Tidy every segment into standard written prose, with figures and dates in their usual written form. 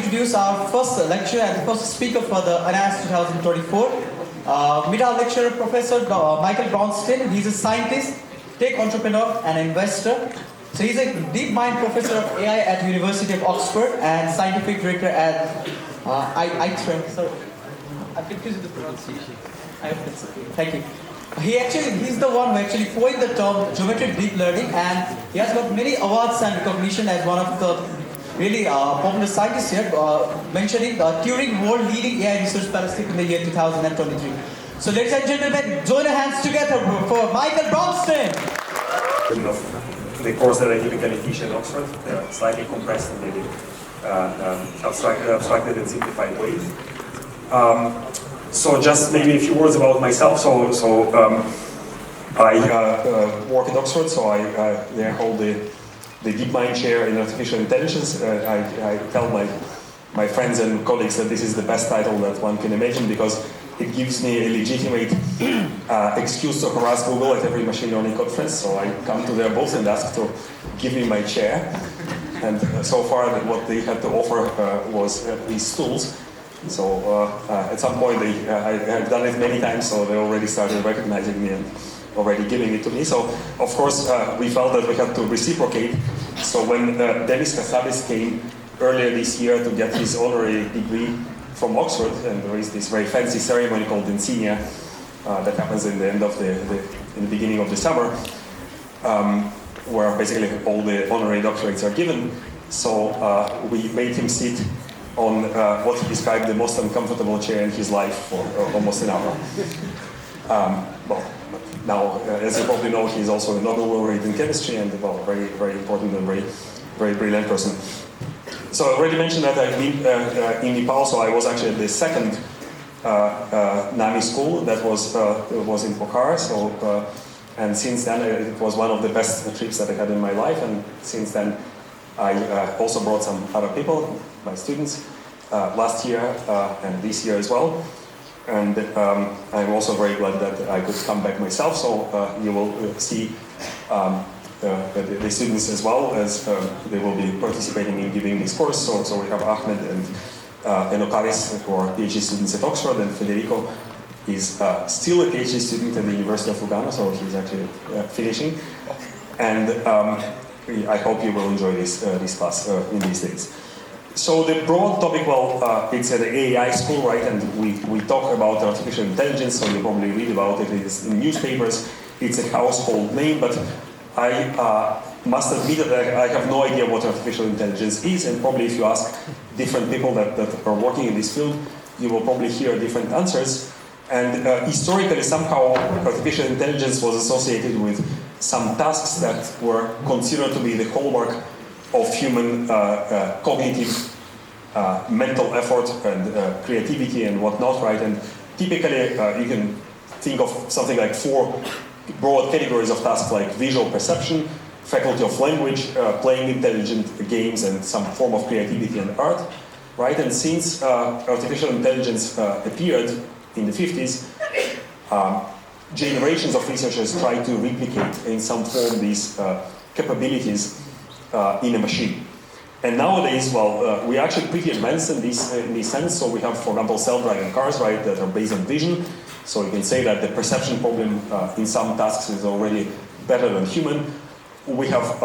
introduce our first lecturer and first speaker for the ANAS 2024. Meet our lecturer, Professor Michael Bronstein. He's a scientist, tech entrepreneur, and investor. So he's a deep mind professor of AI at University of Oxford and scientific director at ITRE. Sorry, I'm confused with the pronunciation. I hope it's okay. Thank you. He's the one who actually coined the term geometric deep learning, and he has got many awards and recognition as one of the really popular scientists here, mentioning Turing World Leading AI Research Fellowship in the year 2023. So ladies and gentlemen, join your hands together for Michael Bronstein. The course that I typically teach at Oxford, slightly compressed and maybe abstracted and simplified ways. So just maybe a few words about myself. I work at Oxford, so I hold the DeepMind chair in artificial intelligence. I tell my friends and colleagues that this is the best title that one can imagine because it gives me a legitimate excuse to harass Google at every machine learning conference. So I come to their booth and ask to give me my chair. And so far what they had to offer was these stools. So at some point I have done it many times, so they already started recognizing me and already giving it to me. So of course we felt that we had to reciprocate. So when Demis Hassabis came earlier this year to get his honorary degree from Oxford, and there is this very fancy ceremony called Insignia that happens in the end of in the beginning of the summer, where basically all the honorary doctorates are given. So we made him sit on what he described the most uncomfortable chair in his life for almost an hour. Well, now, as you probably know, he's also a Nobel laureate in chemistry and very, very important and very brilliant person. So I already mentioned that I've been in Nepal, so I was actually at the second NAMI school that was in Pokhara. So, and since then, it was one of the best trips that I had in my life, and since then, I also brought some other people, my students, last year and this year as well. And I'm also very glad that I could come back myself. So you will see the students as well, as they will be participating in giving this course. So we have Ahmed and Enokaris, who are PhD students at Oxford, and Federico is still a PhD student at the University of Lugano, so he's actually finishing. And I hope you will enjoy this class in these days. So the broad topic, well, it's an AI school, right? And we talk about artificial intelligence, so you probably read about it in newspapers. It's a household name, but I must admit that I have no idea what artificial intelligence is, and probably if you ask different people that are working in this field, you will probably hear different answers. And historically, somehow, artificial intelligence was associated with some tasks that were considered to be the hallmark of human cognitive mental effort and creativity and whatnot, right? And typically you can think of something like 4 broad categories of tasks, like visual perception, faculty of language, playing intelligent games, and some form of creativity and art, right? And since artificial intelligence appeared in the 50s, generations of researchers tried to replicate in some form these capabilities in a machine. And nowadays, well, we're actually pretty advanced in this sense. So we have, for example, self-driving cars, right, that are based on vision. So you can say that the perception problem in some tasks is already better than human. We have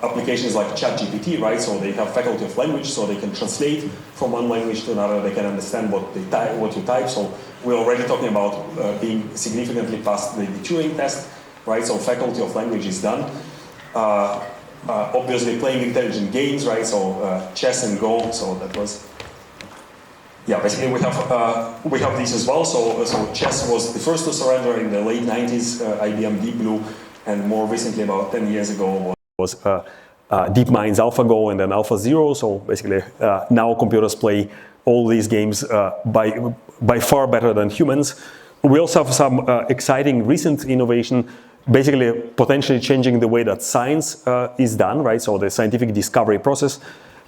applications like ChatGPT, right? So they have faculty of language, so they can translate from one language to another. They can understand what you type. So we're already talking about being significantly past the Turing test, right? So faculty of language is done. Obviously playing intelligent games, right? So chess and Go. So that was, yeah. Basically, we have this as well. So chess was the first to surrender in the late 90s. IBM Deep Blue, and more recently, about 10 years ago, was DeepMind's AlphaGo and then AlphaZero. So basically, now computers play all these games by far better than humans. We also have some exciting recent innovation, basically potentially changing the way that science is done, right? So the scientific discovery process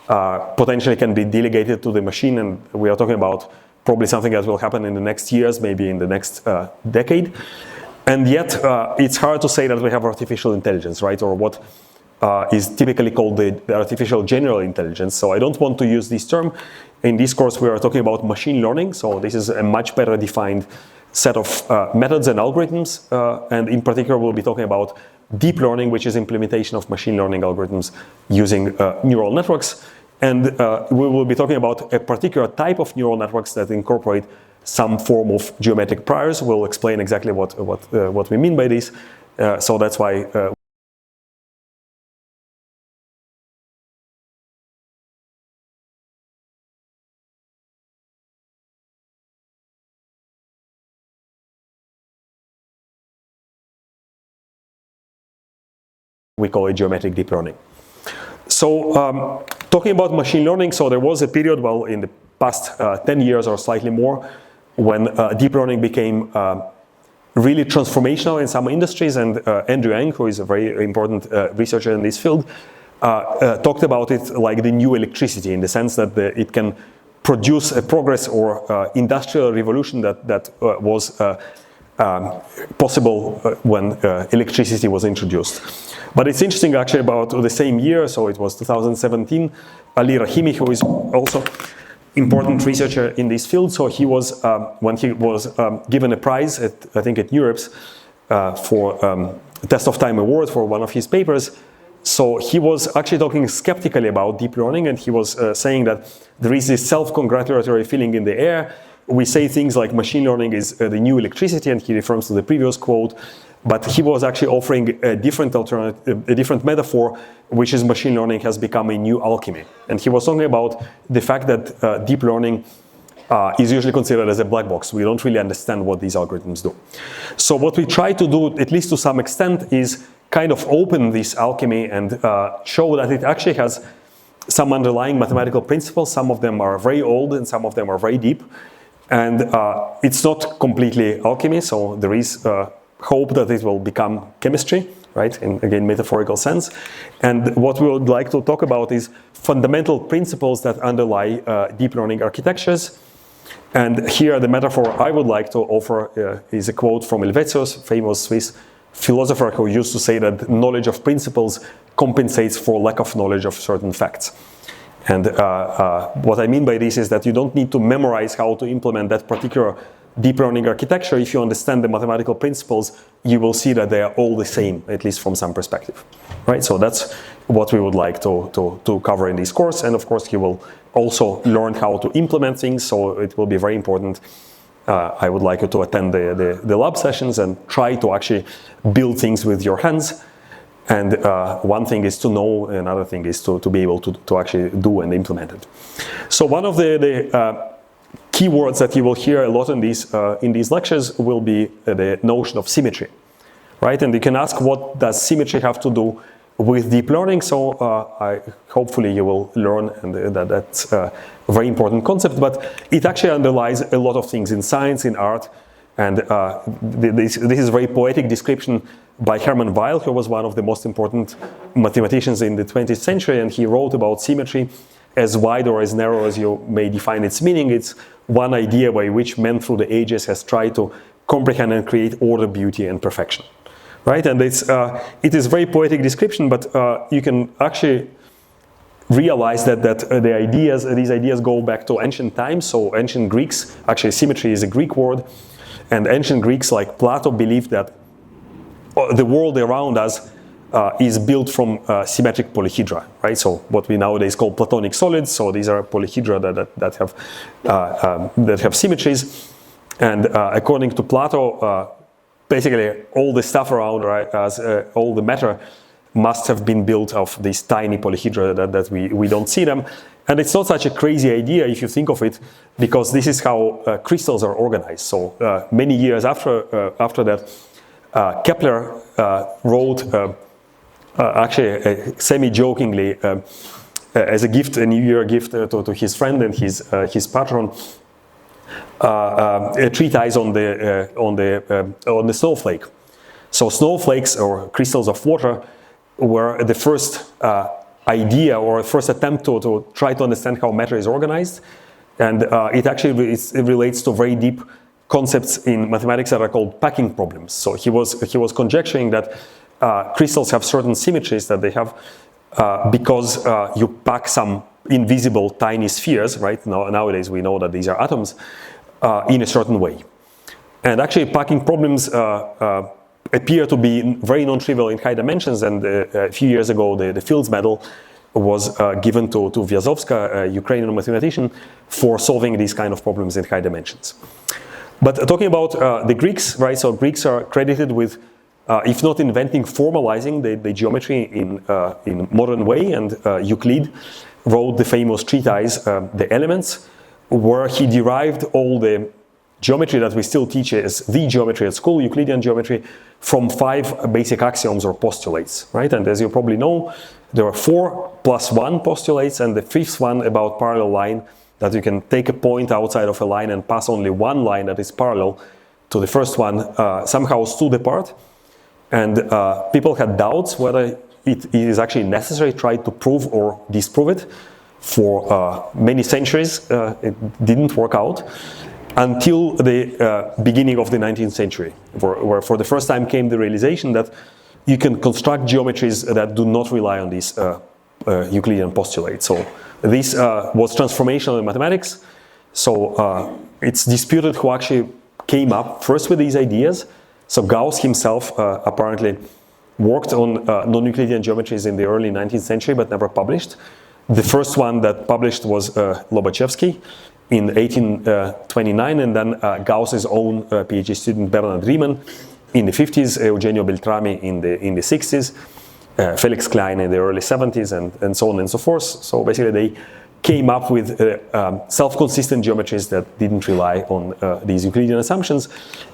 potentially can be delegated to the machine, and we are talking about probably something that will happen in the next years, maybe in the next decade. And yet, it's hard to say that we have artificial intelligence, right? Or what is typically called the artificial general intelligence. So I don't want to use this term. In this course, we are talking about machine learning. So this is a much better defined set of methods and algorithms. And in particular, we'll be talking about deep learning, which is implementation of machine learning algorithms using neural networks. And we will be talking about a particular type of neural networks that incorporate some form of geometric priors. We'll explain exactly what we mean by this. So that's why we call it geometric deep learning. So talking about machine learning, so there was a period, well, in the past 10 years or slightly more, when deep learning became really transformational in some industries, and Andrew Yang, who is a very important researcher in this field, talked about it like the new electricity, in the sense that it can produce a progress or industrial revolution that was possible when electricity was introduced. But it's interesting actually about the same year, so it was 2017, Ali Rahimi, who is also important researcher in this field, so he was, when he was given a prize, I think at Europe's, for Test of Time Award for one of his papers, so he was actually talking skeptically about deep learning, and he was saying that there is this self-congratulatory feeling in the air. We say things like machine learning is the new electricity, and he refers to the previous quote, but he was actually offering a different alternative, a different metaphor, which is machine learning has become a new alchemy. And he was talking about the fact that deep learning is usually considered as a black box. We don't really understand what these algorithms do. So what we try to do, at least to some extent, is kind of open this alchemy and show that it actually has some underlying mathematical principles. Some of them are very old and some of them are very deep. And it's not completely alchemy, so there is hope that it will become chemistry, right, in, again, metaphorical sense. And what we would like to talk about is fundamental principles that underlie deep learning architectures. And here the metaphor I would like to offer is a quote from Helvetius, famous Swiss philosopher, who used to say that knowledge of principles compensates for lack of knowledge of certain facts. And what I mean by this is that you don't need to memorize how to implement that particular deep learning architecture. If you understand the mathematical principles, you will see that they are all the same, at least from some perspective, right? So that's what we would like to cover in this course. And of course, you will also learn how to implement things. So it will be very important. I would like you to attend the lab sessions and try to actually build things with your hands. And one thing is to know, another thing is to be able to actually do and implement it. So one of the keywords that you will hear a lot in these lectures will be the notion of symmetry, right? And you can ask, what does symmetry have to do with deep learning? So hopefully you will learn, and that's a very important concept, but it actually underlies a lot of things in science, in art, and this is a very poetic description by Hermann Weyl, who was one of the most important mathematicians in the 20th century, and he wrote about symmetry as wide or as narrow as you may define its meaning. It's one idea by which man through the ages has tried to comprehend and create order, beauty, and perfection, right? And it is a very poetic description, but you can actually realize that these ideas go back to ancient times. So ancient Greeks, actually symmetry is a Greek word, and ancient Greeks like Plato believed that the world around us is built from symmetric polyhedra, right? So what we nowadays call Platonic solids. So these are polyhedra that have symmetries. And according to Plato, basically all the stuff around, right, as all the matter must have been built of these tiny polyhedra that we don't see them. And it's not such a crazy idea if you think of it, because this is how crystals are organized. So many years after that, Kepler wrote, actually semi-jokingly, as a gift, a New Year gift to his friend and his patron, a treatise on the snowflake. So snowflakes, or crystals of water, were the first idea or first attempt to try to understand how matter is organized, and it actually relates to very deep concepts in mathematics that are called packing problems. So he was conjecturing that crystals have certain symmetries that they have because you pack some invisible tiny spheres, right? Nowadays we know that these are atoms in a certain way. And actually packing problems appear to be very non-trivial in high dimensions, and a few years ago the Fields Medal was given to Vyazovska, a Ukrainian mathematician, for solving these kind of problems in high dimensions. But talking about the Greeks, right? So Greeks are credited with, if not inventing, formalizing the geometry in modern way, and Euclid wrote the famous treatise, The Elements, where he derived all the geometry that we still teach as the geometry at school, Euclidean geometry, from 5 basic axioms or postulates, right? And as you probably know, there are 4 + 1 postulates, and the 5th one about parallel line, that you can take a point outside of a line and pass only one line that is parallel to the first one, somehow stood apart. And people had doubts whether it is actually necessary, tried to prove or disprove it for many centuries. It didn't work out until the beginning of the 19th century, where for the first time came the realization that you can construct geometries that do not rely on these Euclidean postulates. So this was transformational in mathematics. So it's disputed who actually came up first with these ideas. So Gauss himself apparently worked on non-Euclidean geometries in the early 19th century, but never published. The first one that published was Lobachevsky in 1829, and then Gauss's own PhD student Bernard Riemann in the 50s, Eugenio Beltrami in the 60s, Felix Klein in the early 70s, and so on and so forth. So basically they came up with self-consistent geometries that didn't rely on these Euclidean assumptions,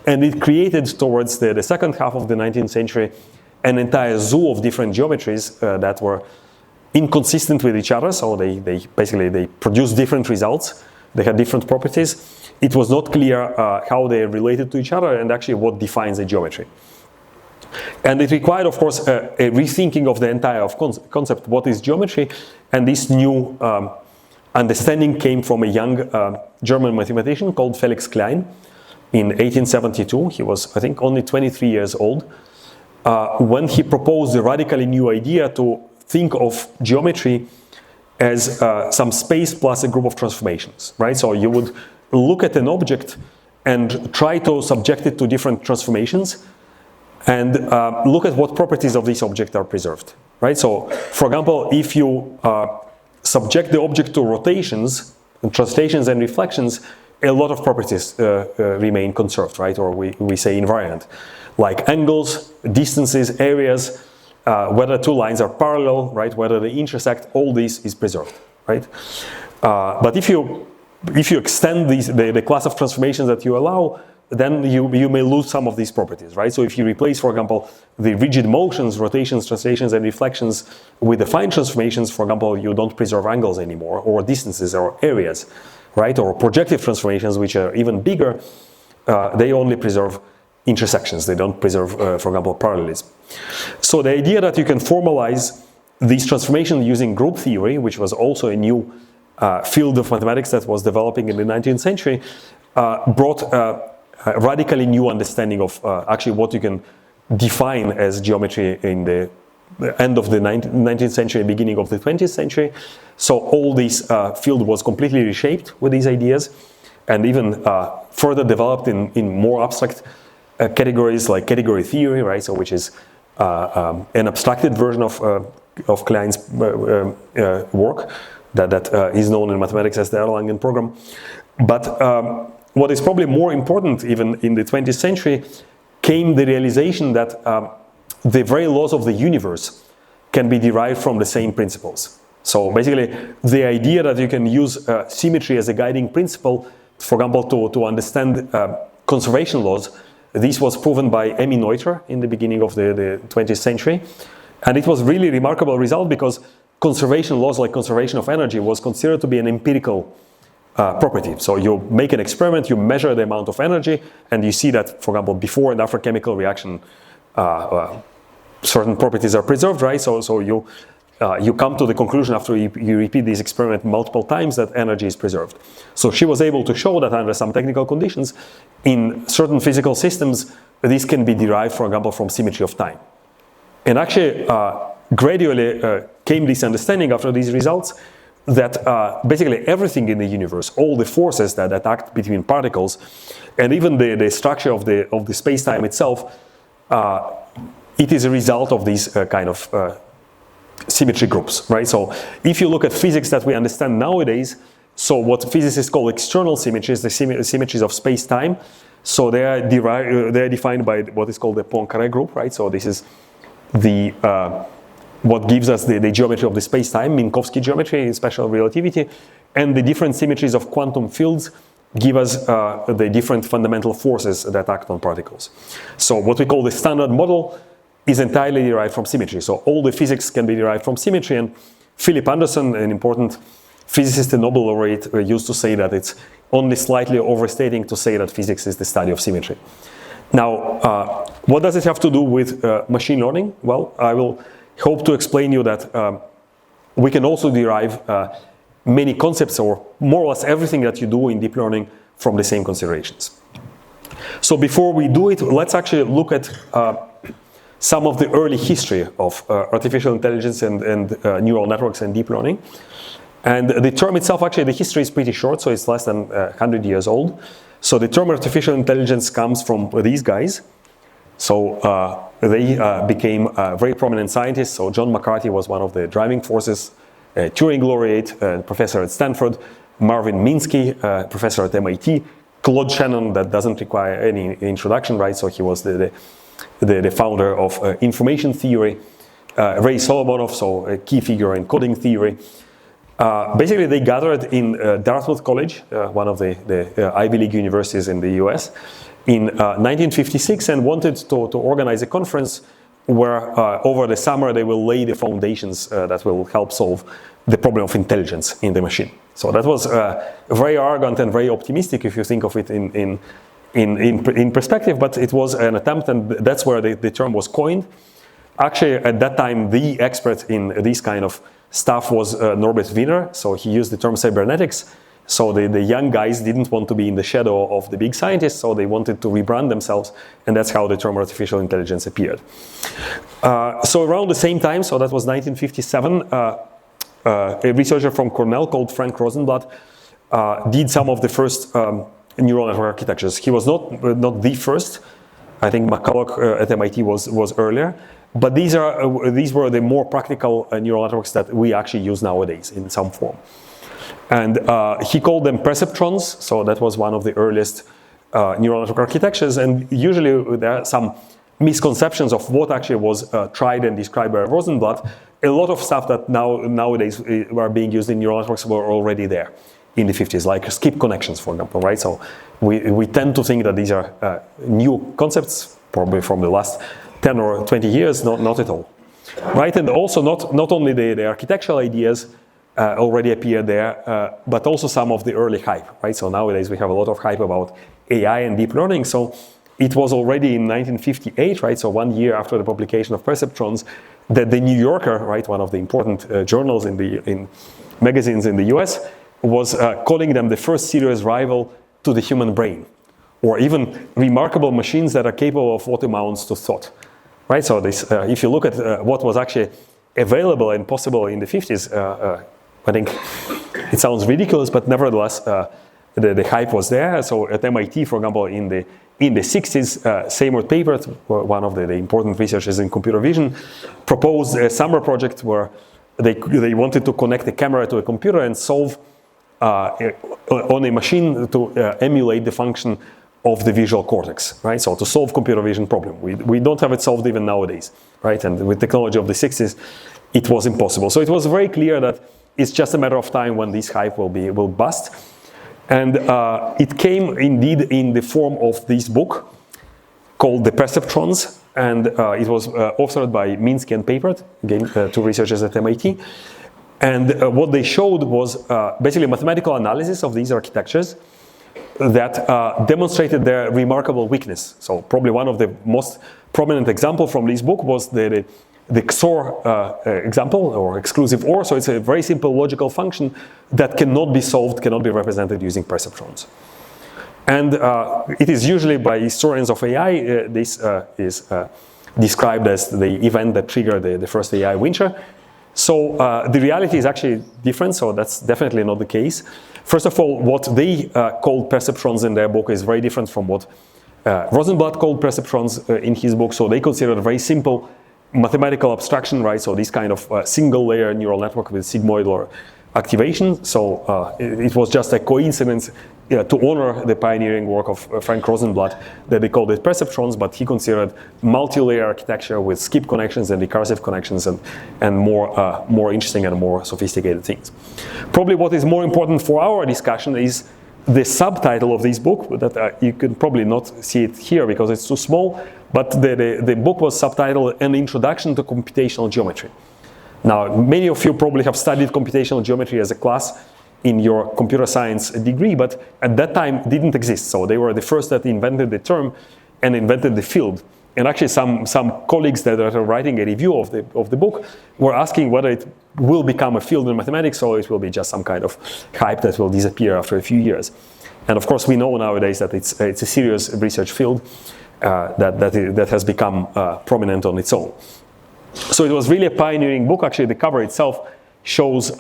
and it created towards the second half of the 19th century an entire zoo of different geometries that were inconsistent with each other. So they basically produced different results. They had different properties. It was not clear how they related to each other and actually what defines a geometry. And it required, of course, a rethinking of the entire concept, what is geometry, and this new understanding came from a young German mathematician called Felix Klein in 1872. He was, I think, only 23 years old when he proposed a radically new idea to think of geometry as some space plus a group of transformations, right? So you would look at an object and try to subject it to different transformations and look at what properties of this object are preserved, right? So, for example, if you subject the object to rotations, and translations and reflections, a lot of properties remain conserved, right? Or we say invariant, like angles, distances, areas, whether two lines are parallel, right? Whether they intersect, all this is preserved, right? But if you extend the class of transformations that you allow, then you may lose some of these properties, right? So if you replace, for example, the rigid motions, rotations, translations, and reflections with the fine transformations, for example, you don't preserve angles anymore, or distances, or areas, right? Or projective transformations, which are even bigger, they only preserve intersections. They don't preserve, for example, parallelism. So the idea that you can formalize these transformations using group theory, which was also a new field of mathematics that was developing in the 19th century, brought a radically new understanding of actually what you can define as geometry in the end of the 19th century, beginning of the 20th century. So all this field was completely reshaped with these ideas, and even further developed in more abstract categories like category theory, right? So which is an abstracted version of Klein's work that is known in mathematics as the Erlangen program. But what is probably more important, even in the 20th century, came the realization that the very laws of the universe can be derived from the same principles. So basically, the idea that you can use symmetry as a guiding principle, for example, to understand conservation laws, this was proven by Emmy Noether in the beginning of the 20th century. And it was really a remarkable result because conservation laws, like conservation of energy, was considered to be an empirical property. So you make an experiment, you measure the amount of energy, and you see that, for example, before and after chemical reaction, certain properties are preserved, right? So you come to the conclusion after you repeat this experiment multiple times that energy is preserved. So she was able to show that under some technical conditions, in certain physical systems, this can be derived, for example, from symmetry of time. And actually, gradually came this understanding after these results that basically everything in the universe, all the forces that act between particles, and even the structure of the space-time itself, it is a result of these kind of symmetry groups, right? So if you look at physics that we understand nowadays, so what physicists call external symmetries, the symmetries of space-time, so they are defined by what is called the Poincaré group, right? So this is the what gives us the geometry of the space-time, Minkowski geometry, special relativity, and the different symmetries of quantum fields give us the different fundamental forces that act on particles. So what we call the standard model is entirely derived from symmetry. So all the physics can be derived from symmetry, and Philip Anderson, an important physicist and Nobel laureate, used to say that it's only slightly overstating to say that physics is the study of symmetry. Now, what does it have to do with machine learning? Well, I will hope to explain you that we can also derive many concepts, or more or less everything that you do in deep learning, from the same considerations. So before we do it, let's actually look at some of the early history of artificial intelligence and neural networks and deep learning. And the term itself, actually, the history is pretty short, so it's less than 100 years old. So the term artificial intelligence comes from these guys. So they became very prominent scientists. So John McCarthy was one of the driving forces, Turing laureate, professor at Stanford, Marvin Minsky, professor at MIT, Claude Shannon, that doesn't require any introduction, right? So he was the founder of information theory, Ray Solomonoff, so a key figure in coding theory. Basically, they gathered in Dartmouth College, one of the Ivy League universities in the US, in 1956, and wanted to organize a conference where over the summer they will lay the foundations that will help solve the problem of intelligence in the machine. So that was very arrogant and very optimistic if you think of it in perspective, but it was an attempt, and that's where the term was coined. Actually, at that time, the expert in this kind of stuff was Norbert Wiener, so he used the term cybernetics. So the young guys didn't want to be in the shadow of the big scientists, so they wanted to rebrand themselves, and that's how the term artificial intelligence appeared. So around the same time, so that was 1957, a researcher from Cornell called Frank Rosenblatt did some of the first neural network architectures. He was not the first. I think McCulloch at MIT was earlier. But these were the more practical neural networks that we actually use nowadays in some form. And he called them perceptrons, so that was one of the earliest neural network architectures. And usually there are some misconceptions of what actually was tried and described by Rosenblatt. A lot of stuff that nowadays are being used in neural networks were already there in the 50s, like skip connections, for example, right? So we tend to think that these are new concepts, probably from the last 10 or 20 years, not at all, right? And also not only the architectural ideas already appeared there, but also some of the early hype, right? So nowadays we have a lot of hype about AI and deep learning. So it was already in 1958, right? So 1 year after the publication of perceptrons, that the New Yorker, right, one of the important journals in magazines in the US, was calling them the first serious rival to the human brain, or even remarkable machines that are capable of what amounts to thought. Right, so this, if you look at what was actually available and possible in the 50s, I think it sounds ridiculous, but nevertheless, the hype was there. So at MIT, for example, in the 60s, Seymour Papert, one of the important researchers in computer vision, proposed a summer project where they wanted to connect a camera to a computer and solve on a machine to emulate the function of the visual cortex, right? So to solve computer vision problem. We don't have it solved even nowadays, right? And with technology of the 60s, it was impossible. So it was very clear that it's just a matter of time when this hype will bust. And it came indeed in the form of this book called The Perceptrons. And it was authored by Minsky and Papert, again, two researchers at MIT. And what they showed was basically mathematical analysis of these architectures that demonstrated their remarkable weakness. So probably one of the most prominent example from this book was the XOR example, or exclusive OR. So it's a very simple logical function that cannot be solved, cannot be represented using perceptrons. And it is usually by historians of AI, this is described as the event that triggered the first AI winter. So the reality is actually different, so that's definitely not the case. First of all, what they called perceptrons in their book is very different from what Rosenblatt called perceptrons in his book. So they considered a very simple mathematical abstraction, right? So this kind of single layer neural network with sigmoidal activation. So it was just a coincidence to honor the pioneering work of Frank Rosenblatt that they called it perceptrons, but he considered multi-layer architecture with skip connections and recursive connections and more interesting and more sophisticated things. Probably what is more important for our discussion is the subtitle of this book, that you can probably not see it here because it's too small, but the book was subtitled An Introduction to Computational Geometry. Now, many of you probably have studied computational geometry as a class in your computer science degree, but at that time it didn't exist. So they were the first that invented the term and invented the field. And actually some colleagues that are writing a review of the book were asking whether it will become a field in mathematics or it will be just some kind of hype that will disappear after a few years. And of course we know nowadays that it's a serious research field that has become prominent on its own. So it was really a pioneering book. Actually, the cover itself shows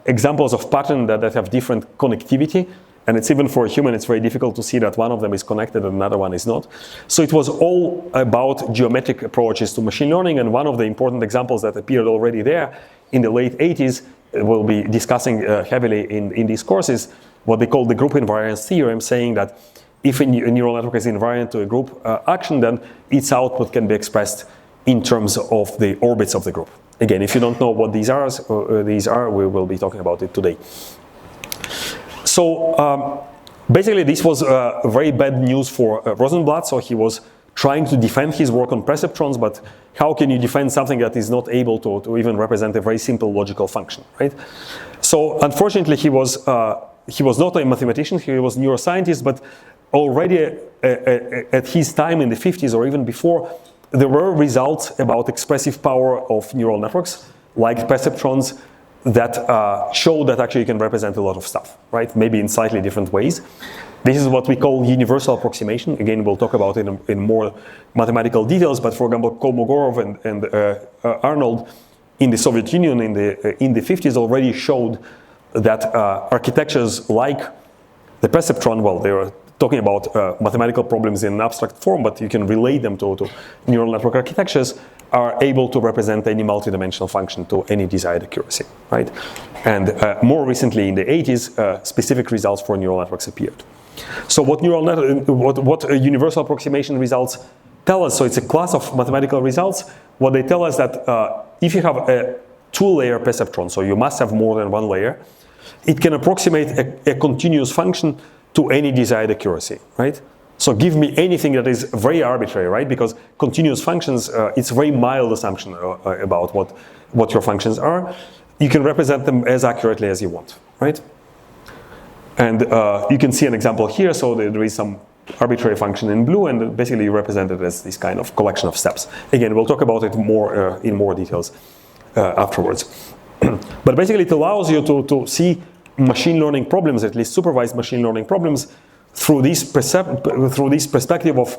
examples of patterns that have different connectivity. And it's even for a human, it's very difficult to see that one of them is connected and another one is not. So it was all about geometric approaches to machine learning. And one of the important examples that appeared already there in the late 80s, we'll be discussing heavily in these courses, what they call the group invariance theorem, saying that if a neural network is invariant to a group action, then its output can be expressed in terms of the orbits of the group. Again, if you don't know what these are, we will be talking about it today. So basically this was very bad news for Rosenblatt. So he was trying to defend his work on perceptrons, but how can you defend something that is not able to even represent a very simple logical function, right? So unfortunately he was not a mathematician, he was a neuroscientist, but already at his time in the 50s or even before, there were results about expressive power of neural networks, like perceptrons, that show that actually you can represent a lot of stuff, right? Maybe in slightly different ways. This is what we call universal approximation. Again, we'll talk about it in more mathematical details, but for example, Kolmogorov and Arnold in the Soviet Union in the 50s already showed that architectures like the perceptron, well, they were talking about mathematical problems in an abstract form, but you can relate them to neural network architectures, are able to represent any multidimensional function to any desired accuracy, right? And more recently in the 80s, specific results for neural networks appeared. So what universal approximation results tell us, so it's a class of mathematical results, what they tell us that if you have a two-layer perceptron, so you must have more than one layer, it can approximate a continuous function to any desired accuracy, right? So give me anything that is very arbitrary, right? Because continuous functions, it's a very mild assumption about what your functions are. You can represent them as accurately as you want, right? And you can see an example here. So there is some arbitrary function in blue, and basically you represent it as this kind of collection of steps. Again, we'll talk about it more in more details afterwards. But basically it allows you to see machine learning problems, at least supervised machine learning problems, through this perspective of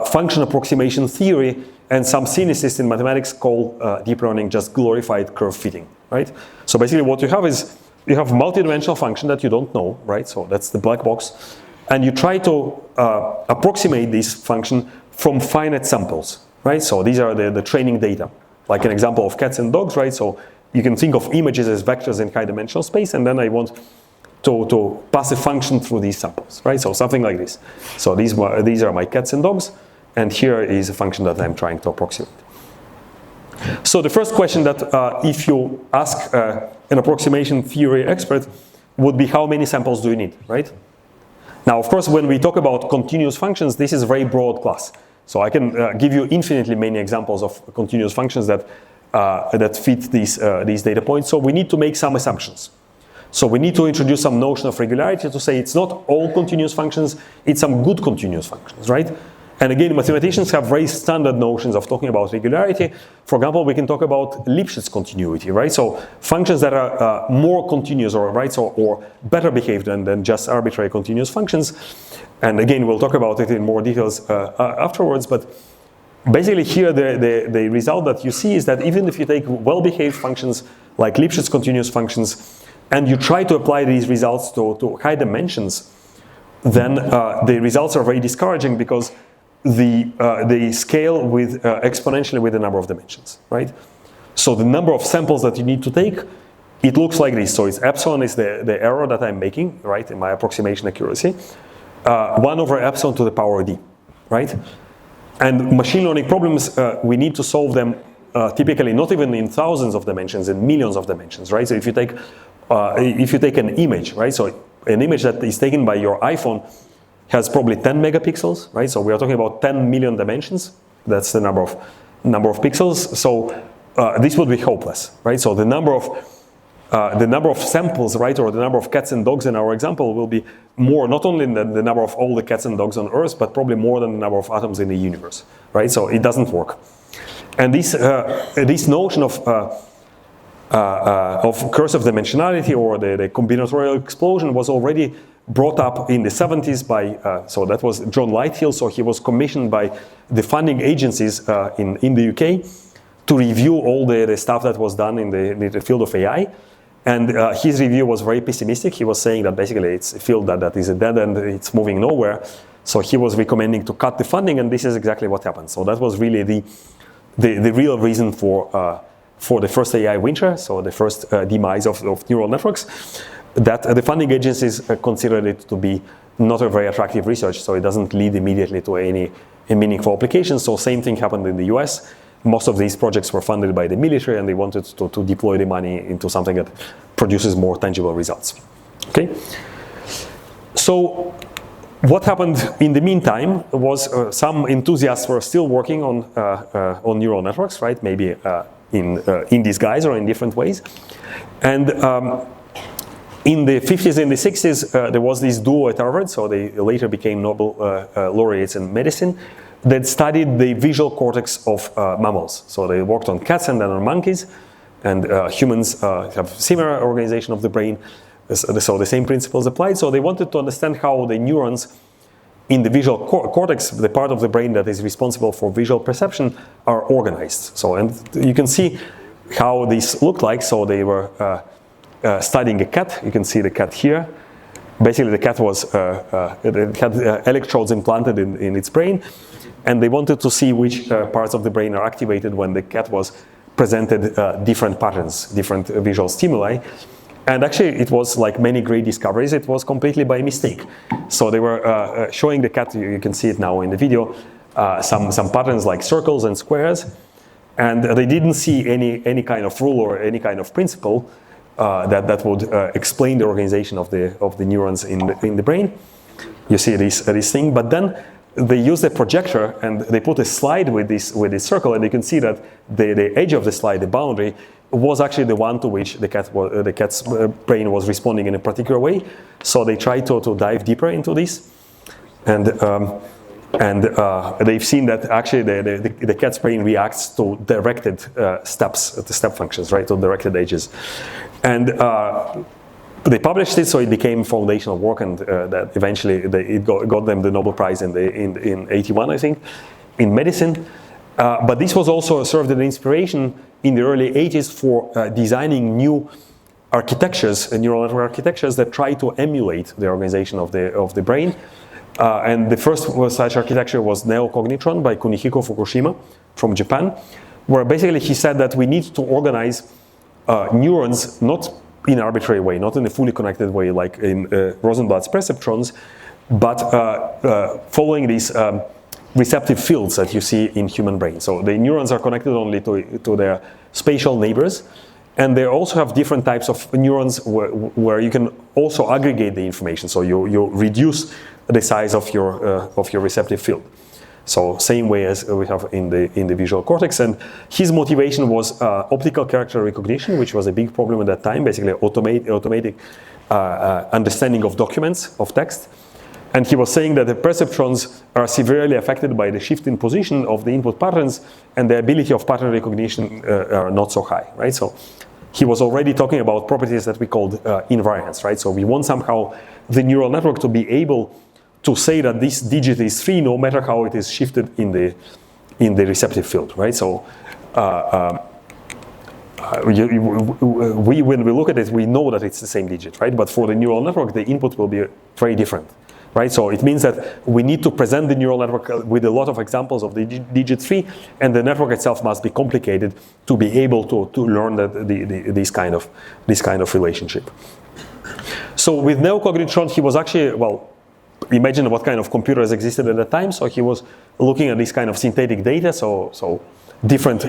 function approximation theory, and some synthesists in mathematics call deep learning just glorified curve fitting, right? So basically what you have is, you have multidimensional function that you don't know, right? So that's the black box. And you try to approximate this function from finite samples, right? So these are the training data, like an example of cats and dogs, right? So you can think of images as vectors in high-dimensional space, and then I want to pass a function through these samples, right? So something like this. So these are my cats and dogs, and here is a function that I'm trying to approximate. So the first question that if you ask an approximation theory expert would be, how many samples do you need, right? Now, of course, when we talk about continuous functions, this is a very broad class. So I can give you infinitely many examples of continuous functions that fit these data points. So we need to make some assumptions. So we need to introduce some notion of regularity to say it's not all continuous functions, it's some good continuous functions, right? And again, mathematicians have very standard notions of talking about regularity. For example, we can talk about Lipschitz continuity, right? So functions that are more continuous, or right, so, or better behaved than just arbitrary continuous functions. And again, we'll talk about it in more details afterwards, but basically here the result that you see is that even if you take well-behaved functions like Lipschitz continuous functions and you try to apply these results to high dimensions, then the results are very discouraging because they scale with exponentially with the number of dimensions, right? So the number of samples that you need to take, it looks like this. So it's epsilon is the error that I'm making, right, in my approximation accuracy. 1 over epsilon to the power d, right? And machine learning problems, we need to solve them typically not even in thousands of dimensions, in millions of dimensions, right? So if you take an image, right? So an image that is taken by your iPhone has probably 10 megapixels, right? So we are talking about 10 million dimensions. That's the number of pixels. So this would be hopeless, right? So the number of samples, right, or the number of cats and dogs in our example will be more, not only than the number of all the cats and dogs on Earth, but probably more than the number of atoms in the universe, right? So it doesn't work. And this notion of cursive dimensionality or the combinatorial explosion was already brought up in the 70s by, so that was John Lighthill, so he was commissioned by the funding agencies in the UK to review all the stuff that was done in the field of AI. And his review was very pessimistic. He was saying that basically it's a field that is a dead end, it's moving nowhere. So he was recommending to cut the funding, and this is exactly what happened. So that was really the real reason for the first AI winter, so the first demise of neural networks, that the funding agencies considered it to be not a very attractive research, so it doesn't lead immediately to any meaningful applications. So same thing happened in the US. Most of these projects were funded by the military, and they wanted to deploy the money into something that produces more tangible results. Okay. So what happened in the meantime was some enthusiasts were still working on neural networks, right? Maybe in disguise or in different ways. And in the 50s and the 60s, there was this duo at Harvard, so they later became Nobel laureates in medicine, that studied the visual cortex of mammals. So they worked on cats and then on monkeys, and humans have similar organization of the brain, so the same principles applied. So they wanted to understand how the neurons in the visual cortex, the part of the brain that is responsible for visual perception, are organized. So, and you can see how these look like. So they were studying a cat. You can see the cat here. Basically, the cat it had electrodes implanted in its brain, and they wanted to see which parts of the brain are activated when the cat was presented different patterns, different visual stimuli. And actually, it was like many great discoveries, it was completely by mistake. So they were showing the cat, you can see it now in the video, some patterns like circles and squares, and they didn't see any kind of rule or any kind of principle that would explain the organization of the neurons in the brain. You see this thing, but then they used a projector and they put a slide with this circle, and you can see that the edge of the slide, the boundary, was actually the one to which the cat's brain was responding in a particular way. So they tried to dive deeper into this, and they've seen that actually the cat's brain reacts to directed steps, the step functions, right, to directed edges, and they published it, so it became foundational work, and that eventually it got them the Nobel Prize in 81, I think, in medicine. But this was also served as an inspiration in the early 80s for designing new architectures, neural network architectures that try to emulate the organization of the brain. And the first such architecture was Neocognitron by Kunihiko Fukushima from Japan, where basically he said that we need to organize neurons not in an arbitrary way, not in a fully connected way like in Rosenblatt's perceptrons, but following these receptive fields that you see in human brain. So the neurons are connected only to their spatial neighbors, and they also have different types of neurons where you can also aggregate the information. So you reduce the size of your receptive field. So same way as we have in the visual cortex. And his motivation was optical character recognition, which was a big problem at that time, basically automatic understanding of documents, of text. And he was saying that the perceptrons are severely affected by the shift in position of the input patterns, and the ability of pattern recognition are not so high, right? So he was already talking about properties that we called invariance, right? So we want somehow the neural network to be able to say that this digit is 3 no matter how it is shifted in in the receptive field, right? So when we look at it, we know that it's the same digit, right? But for the neural network, the input will be very different, right? So it means that we need to present the neural network with a lot of examples of the digit 3, and the network itself must be complicated to be able to learn this kind of relationship. So with neocognitron, he was actually, well, imagine what kind of computers existed at the time. So he was looking at this kind of synthetic data, so different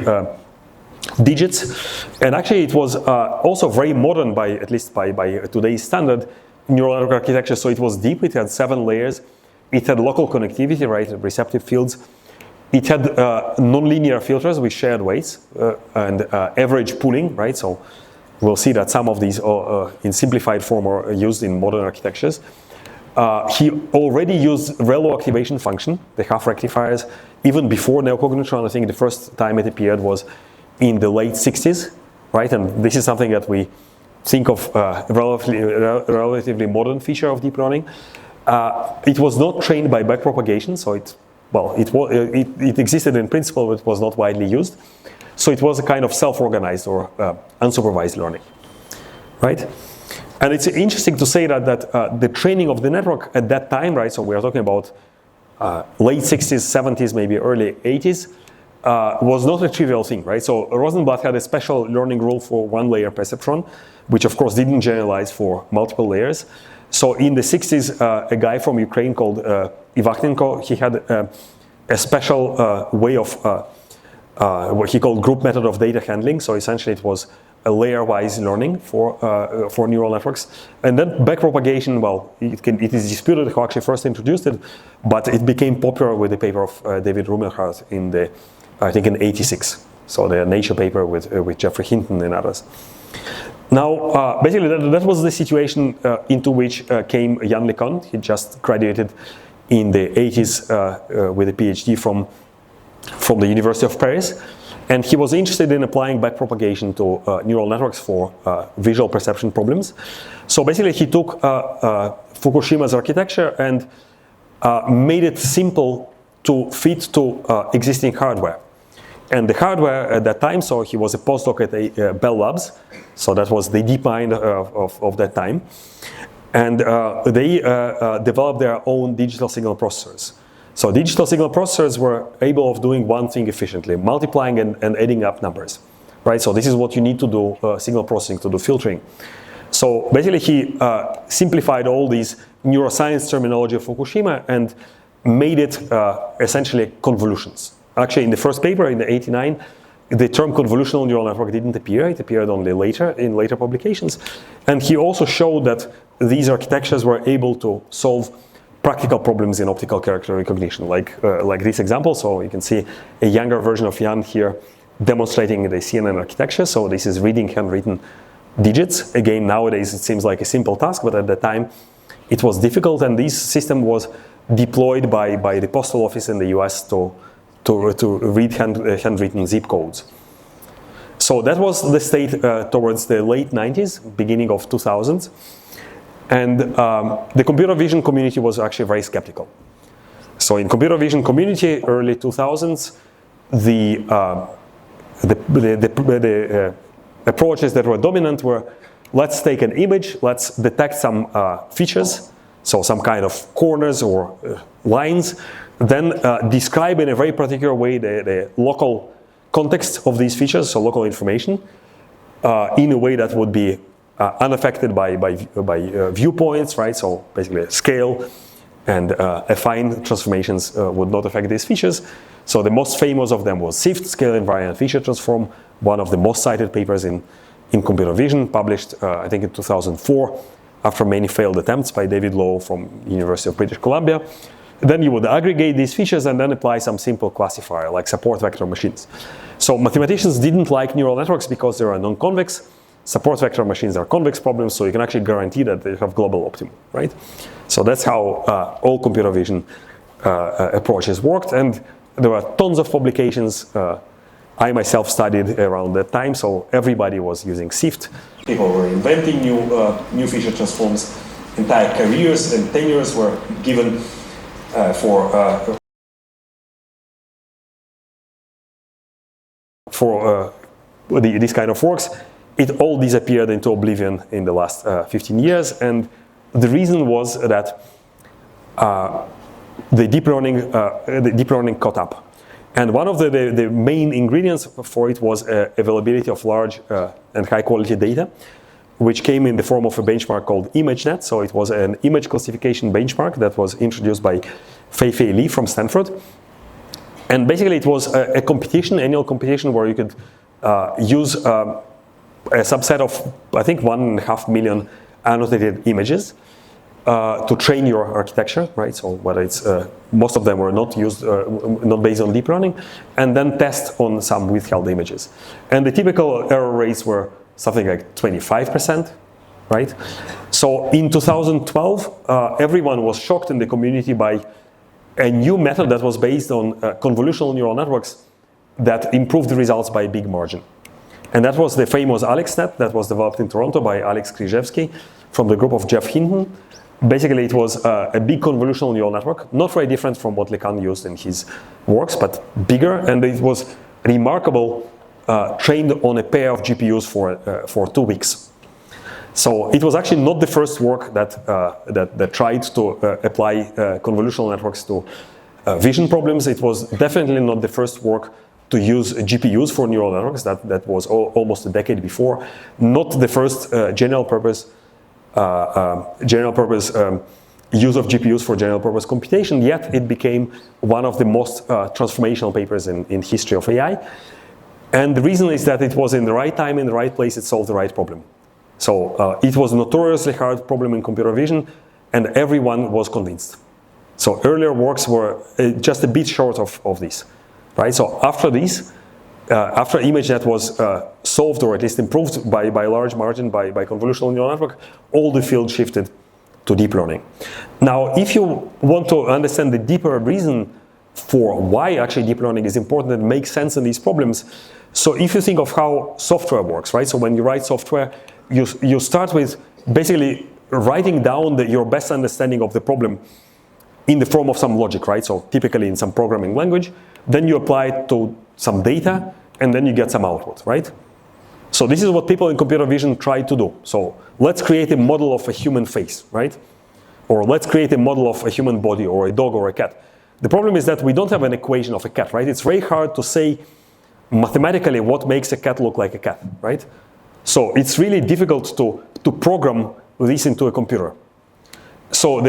digits, and actually it was also very modern at least by today's standard neural network architecture. So it was deep, it had 7 layers, it had local connectivity, right, receptive fields, it had nonlinear filters with shared weights and average pooling, right? So we'll see that some of these in simplified form are used in modern architectures. He already used ReLU activation function, the half rectifiers, even before neocognitron. I think the first time it appeared was in the late 60s, right? And this is something that we think of relatively modern feature of deep learning. It was not trained by backpropagation, so it existed in principle, but it was not widely used. So it was a kind of self-organized or unsupervised learning, right? And it's interesting to say that the training of the network at that time, right? So we are talking about late 60s, 70s, maybe early 80s, was not a trivial thing, right? So Rosenblatt had a special learning rule for 1-layer perceptron, which of course didn't generalize for multiple layers. So in the 60s, a guy from Ukraine called Ivakhnenko, he had a special way of what he called group method of data handling. So essentially it was a layer-wise learning for neural networks. And then backpropagation, well, it is disputed who actually first introduced it, but it became popular with the paper of David Rumelhart I think in '86. So the Nature paper with Jeffrey Hinton and others. Now, basically that was the situation into which came Yann LeCun. He just graduated in the 80s with a PhD from the University of Paris. And he was interested in applying backpropagation to neural networks for visual perception problems. So basically he took Fukushima's architecture and made it simple to fit to existing hardware. And the hardware at that time, so he was a postdoc at Bell Labs, so that was the DeepMind of that time. And they developed their own digital signal processors. So digital signal processors were able of doing one thing efficiently, multiplying and adding up numbers, right? So this is what you need to do signal processing, to do filtering. So basically he simplified all these neuroscience terminology of Fukushima and made it essentially convolutions. Actually in the first paper in the '89, the term convolutional neural network didn't appear. It appeared only later in later publications. And he also showed that these architectures were able to solve practical problems in optical character recognition, like this example. So you can see a younger version of Yann here demonstrating the CNN architecture. So this is reading handwritten digits. Again, nowadays it seems like a simple task, but at the time it was difficult. And this system was deployed by the postal office in the US to read handwritten zip codes. So that was the state towards the late 90s, beginning of 2000s. And the computer vision community was actually very skeptical. So in computer vision community, early 2000s, the approaches that were dominant were, let's take an image, let's detect some features, so some kind of corners or lines, then describe in a very particular way the local context of these features, so local information, in a way that would be unaffected by viewpoints, right? So basically scale and affine transformations would not affect these features. So the most famous of them was SIFT, Scale Invariant Feature Transform, one of the most cited papers in computer vision, published I think in 2004 after many failed attempts by David Lowe from University of British Columbia. Then you would aggregate these features and then apply some simple classifier like support vector machines. So mathematicians didn't like neural networks because they are non-convex. Support vector machines are convex problems, so you can actually guarantee that they have global optimum, right? So that's how all computer vision approaches worked, and there were tons of publications. I myself studied around that time, so everybody was using SIFT. People were inventing new feature transforms. Entire careers and tenures were given for for these kind of works, it all disappeared into oblivion in the last 15 years. And the reason was that the deep learning caught up. And one of the main ingredients for it was availability of large and high quality data, which came in the form of a benchmark called ImageNet. So it was an image classification benchmark that was introduced by Fei-Fei Li from Stanford. And basically it was a competition, annual competition, where you could use a subset of, I think, 1.5 million annotated images to train your architecture, right? So whether it's, most of them were not used, not based on deep learning, and then test on some withheld images. And the typical error rates were something like 25%, right? So in 2012, everyone was shocked in the community by a new method that was based on convolutional neural networks that improved the results by a big margin. And that was the famous AlexNet that was developed in Toronto by Alex Krzyzewski from the group of Jeff Hinton. Basically, it was a big convolutional neural network, not very different from what LeCun used in his works, but bigger. And it was remarkable, trained on a pair of GPUs for 2 weeks. So it was actually not the first work that tried to apply convolutional networks to vision problems. It was definitely not the first work to use GPUs for neural networks. That was almost a decade before. Not the first general purpose use of GPUs for general purpose computation, yet it became one of the most transformational papers in history of AI. And the reason is that it was in the right time, in the right place, it solved the right problem. So it was a notoriously hard problem in computer vision, and everyone was convinced. So earlier works were just a bit short of this, right? So after this, after ImageNet was solved, or at least improved by a large margin by convolutional neural network, all the field shifted to deep learning. Now, if you want to understand the deeper reason for why actually deep learning is important and makes sense in these problems, so if you think of how software works, right? So when you write software, you start with basically writing down your best understanding of the problem in the form of some logic, right? So typically in some programming language, then you apply it to some data, and then you get some output, right? So this is what people in computer vision try to do. So let's create a model of a human face, right? Or let's create a model of a human body, or a dog, or a cat. The problem is that we don't have an equation of a cat, right? It's very hard to say mathematically what makes a cat look like a cat, right? So it's really difficult to program this into a computer. So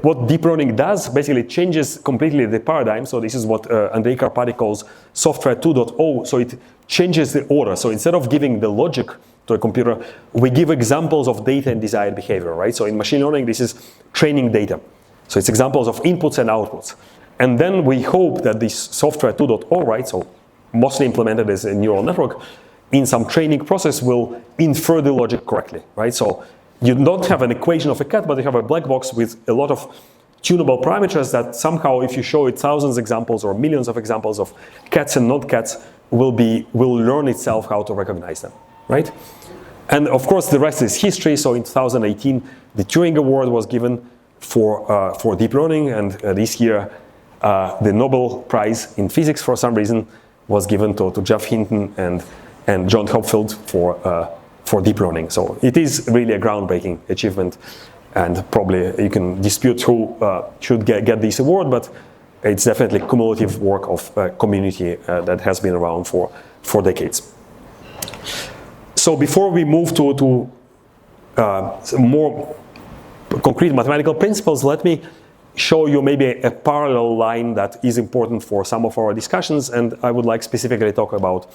what deep learning does basically changes completely the paradigm. So this is what Andrei Karpathy calls software 2.0. So it changes the order. So instead of giving the logic to a computer, we give examples of data and desired behavior, right? So in machine learning, this is training data. So it's examples of inputs and outputs. And then we hope that this software 2.0, right, so mostly implemented as a neural network, in some training process will infer the logic correctly, right? So you don't have an equation of a cat, but you have a black box with a lot of tunable parameters that somehow, if you show it thousands of examples or millions of examples of cats and not cats, will learn itself how to recognize them, right? And of course, the rest is history. So in 2018, the Turing Award was given for deep learning, and this year, the Nobel Prize in Physics, for some reason, was given to Jeff Hinton and John Hopfield for deep learning. So it is really a groundbreaking achievement, and probably you can dispute who should get this award, but it's definitely cumulative work of a community that has been around for decades. So before we move to some more concrete mathematical principles, let me show you maybe a parallel line that is important for some of our discussions, and I would like specifically talk about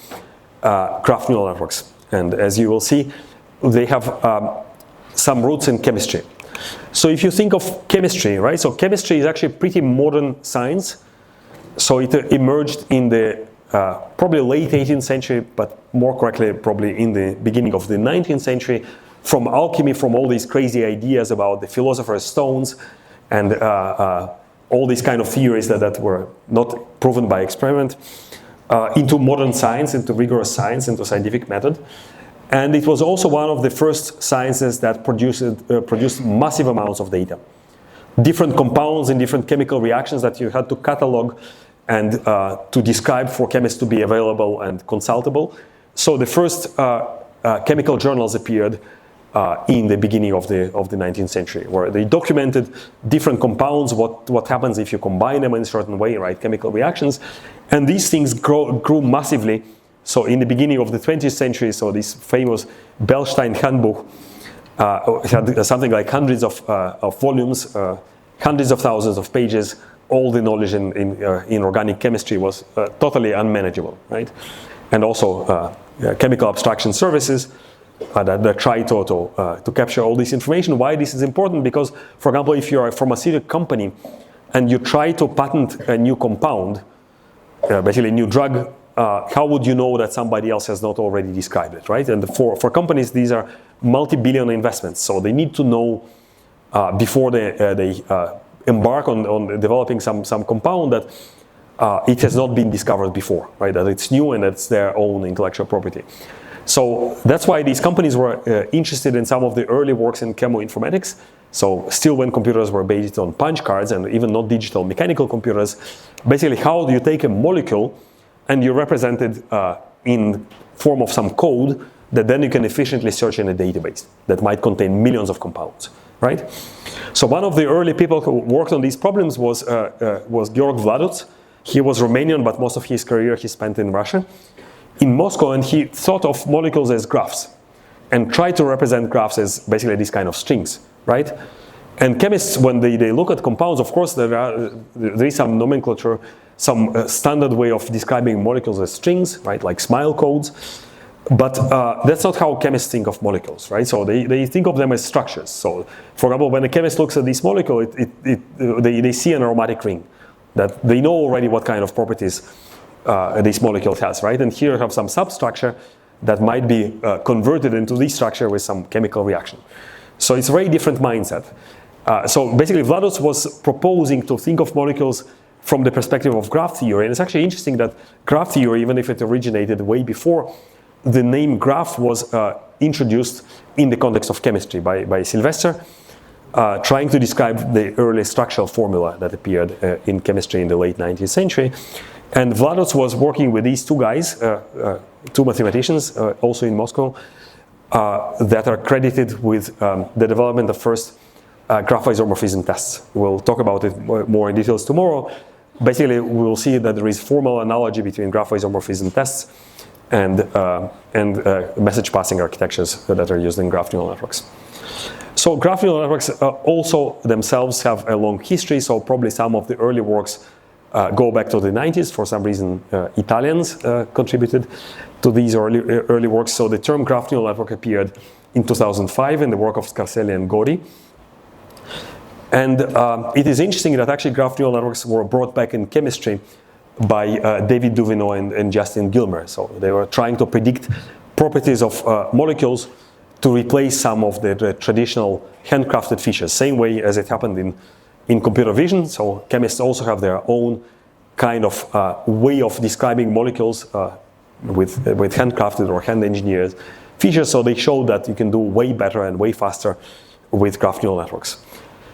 graph neural networks. And as you will see, they have some roots in chemistry. So if you think of chemistry, right? So chemistry is actually pretty modern science. So it emerged in the probably late 18th century, but more correctly, probably in the beginning of the 19th century, from alchemy, from all these crazy ideas about the philosopher's stones and all these kind of theories that were not proven by experiment, into modern science, into rigorous science, into scientific method. And it was also one of the first sciences that produced massive amounts of data. Different compounds and different chemical reactions that you had to catalog and to describe for chemists to be available and consultable. So the first chemical journals appeared in the beginning of the 19th century, where they documented different compounds, what happens if you combine them in a certain way, right? Chemical reactions, and these things grew massively. So in the beginning of the 20th century, so this famous Bronstein handbook had something like hundreds of volumes, hundreds of thousands of pages. All the knowledge in organic chemistry was totally unmanageable, right? And also chemical abstraction services that try to capture all this information. Why this is important? Because, for example, if you're a pharmaceutical company and you try to patent a new compound, basically a new drug, how would you know that somebody else has not already described it, right? And for companies, these are multi-billion investments, so they need to know before they embark on developing some compound that it has not been discovered before, right? That it's new and it's their own intellectual property. So that's why these companies were interested in some of the early works in chemoinformatics. So still when computers were based on punch cards and even not digital mechanical computers, basically how do you take a molecule and you represent it in form of some code that then you can efficiently search in a database that might contain millions of compounds, right? So one of the early people who worked on these problems was Georg Vladuț. He was Romanian, but most of his career he spent in Russia, in Moscow, and he thought of molecules as graphs and tried to represent graphs as basically these kind of strings, right? And chemists, when they look at compounds, of course, there is some nomenclature, some standard way of describing molecules as strings, right, like smile codes. But that's not how chemists think of molecules, right? So they think of them as structures. So, for example, when a chemist looks at this molecule, they see an aromatic ring, that they know already what kind of properties this molecule has, right? And here you have some substructure that might be converted into this structure with some chemical reaction. So it's a very different mindset. So basically, Vladuț was proposing to think of molecules from the perspective of graph theory. And it's actually interesting that graph theory, even if it originated way before, the name graph was introduced in the context of chemistry by Sylvester, trying to describe the early structural formula that appeared in chemistry in the late 19th century. And Vladuț was working with these two guys, two mathematicians, also in Moscow, that are credited with the development of first graph isomorphism tests. We'll talk about it more in details tomorrow. Basically, we'll see that there is formal analogy between graph isomorphism tests and message passing architectures that are used in graph neural networks. So graph neural networks also themselves have a long history, so probably some of the early works go back to the 90s. For some reason, Italians contributed to these early works. So the term graph neural network appeared in 2005 in the work of Scarselli and Gori. And it is interesting that actually graph neural networks were brought back in chemistry by David Duvineau and Justin Gilmer. So they were trying to predict properties of molecules to replace some of the traditional handcrafted features, same way as it happened in computer vision. So chemists also have their own kind of way of describing molecules with handcrafted or hand-engineered features. So they showed that you can do way better and way faster with graph neural networks.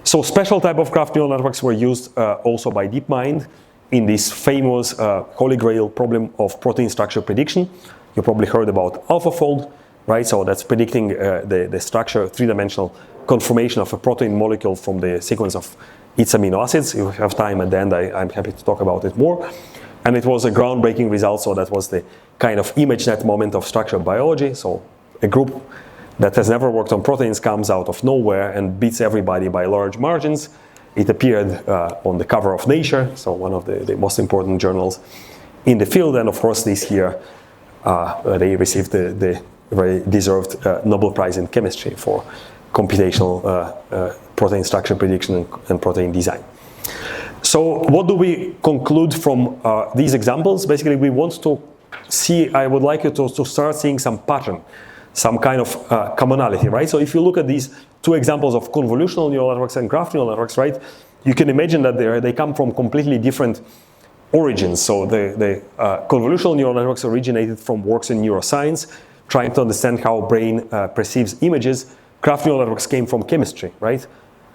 So special type of graph neural networks were used also by DeepMind in this famous holy grail problem of protein structure prediction. You probably heard about AlphaFold, right? So that's predicting the structure, three-dimensional conformation of a protein molecule from the sequence of its amino acids. If we have time at the end, I'm happy to talk about it more. And it was a groundbreaking result, so that was the kind of ImageNet moment of structural biology. So a group that has never worked on proteins comes out of nowhere and beats everybody by large margins. It appeared on the cover of Nature, so one of the most important journals in the field. And of course, this year, they received the very deserved Nobel Prize in Chemistry for computational protein structure prediction and protein design. So what do we conclude from these examples? Basically, we want to see, I would like you to start seeing some pattern, some kind of commonality, right? So if you look at these two examples of convolutional neural networks and graph neural networks, right, you can imagine that they come from completely different origins. So the convolutional neural networks originated from works in neuroscience, trying to understand how brain perceives images. Graph neural networks came from chemistry, right?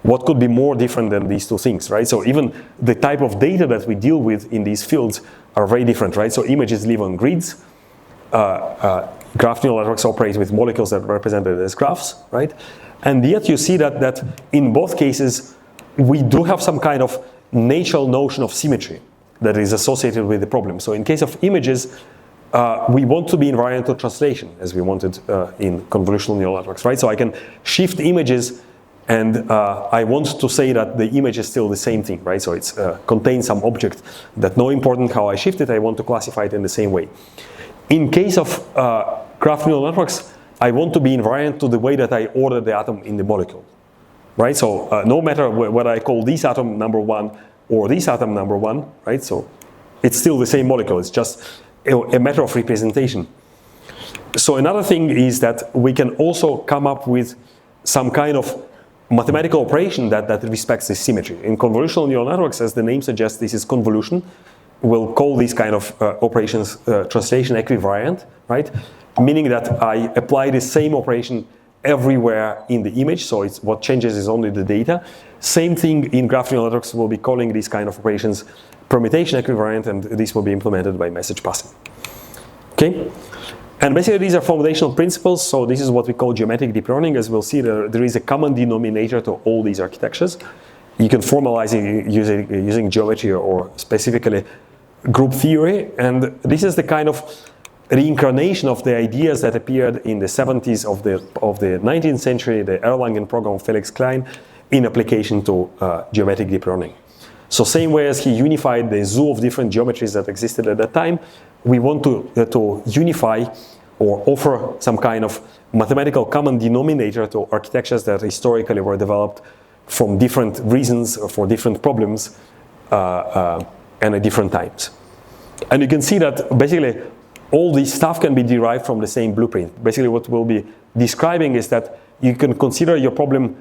what could be more different than these two things, right? So even the type of data that we deal with in these fields are very different, right? So images live on grids. Graph neural networks operate with molecules that are represented as graphs, right? And yet you see that in both cases, we do have some kind of natural notion of symmetry that is associated with the problem. So in case of images, we want to be invariant to translation, as we wanted in convolutional neural networks, right? So I can shift images, and I want to say that the image is still the same thing, right? So it contains some object that, no important how I shift it, I want to classify it in the same way. In case of graph neural networks, I want to be invariant to the way that I order the atom in the molecule, right? So no matter whether I call this atom number 1 or this atom number 1, right? So it's still the same molecule, it's just a matter of representation. So another thing is that we can also come up with some kind of mathematical operation that respects this symmetry. In convolutional neural networks, as the name suggests, this is convolution. We'll call these kind of operations translation equivariant, right? Meaning that I apply the same operation everywhere in the image, so it's what changes is only the data. Same thing in graph neural networks, we'll be calling these kind of operations permutation equivariant, and this will be implemented by message passing. Okay? And basically these are foundational principles, so this is what we call geometric deep learning. As we'll see, there is a common denominator to all these architectures. You can formalize it using geometry or specifically group theory, and this is the kind of reincarnation of the ideas that appeared in the 70s of the 19th century, the Erlangen program of Felix Klein, in application to geometric deep learning. So same way as he unified the zoo of different geometries that existed at that time, we want to unify or offer some kind of mathematical common denominator to architectures that historically were developed from different reasons or for different problems and at different times. And you can see that basically all this stuff can be derived from the same blueprint. Basically what we'll be describing is that you can consider your problem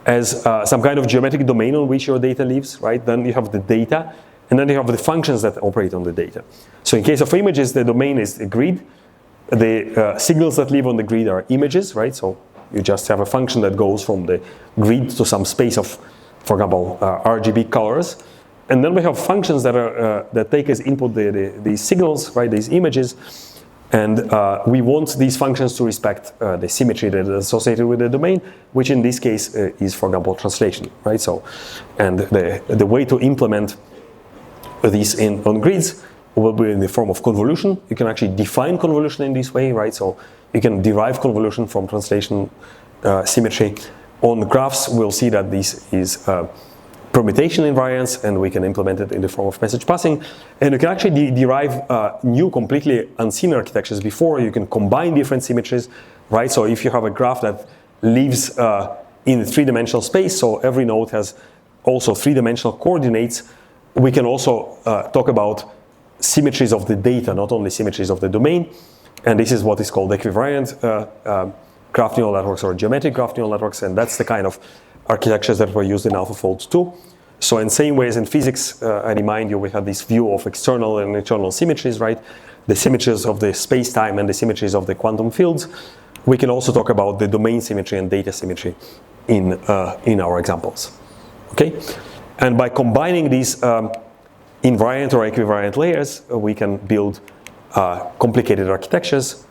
as some kind of geometric domain on which your data lives, right? Then you have the data, and then you have the functions that operate on the data. So in case of images, the domain is a grid. The signals that live on the grid are images, right? So you just have a function that goes from the grid to some space of, for example, RGB colors. And then we have functions that are that take as input these signals, right? These images. And we want these functions to respect the symmetry that is associated with the domain, which in this case is, for example, translation, right? So, and the way to implement these on grids will be in the form of convolution. You can actually define convolution in this way, right? So you can derive convolution from translation symmetry. On graphs, we'll see that this is permutation invariance, and we can implement it in the form of message passing. And you can actually derive new, completely unseen architectures before. You can combine different symmetries, right? So if you have a graph that lives in a three-dimensional space, so every node has also three-dimensional coordinates, we can also talk about symmetries of the data, not only symmetries of the domain. And this is what is called equivariant graph neural networks or geometric graph neural networks, and that's the kind of architectures that were used in AlphaFold 2. So in same way as in physics, I remind you, we have this view of external and internal symmetries, right? The symmetries of the space-time and the symmetries of the quantum fields. We can also talk about the domain symmetry and data symmetry in our examples, okay? And by combining these invariant or equivariant layers, we can build complicated architectures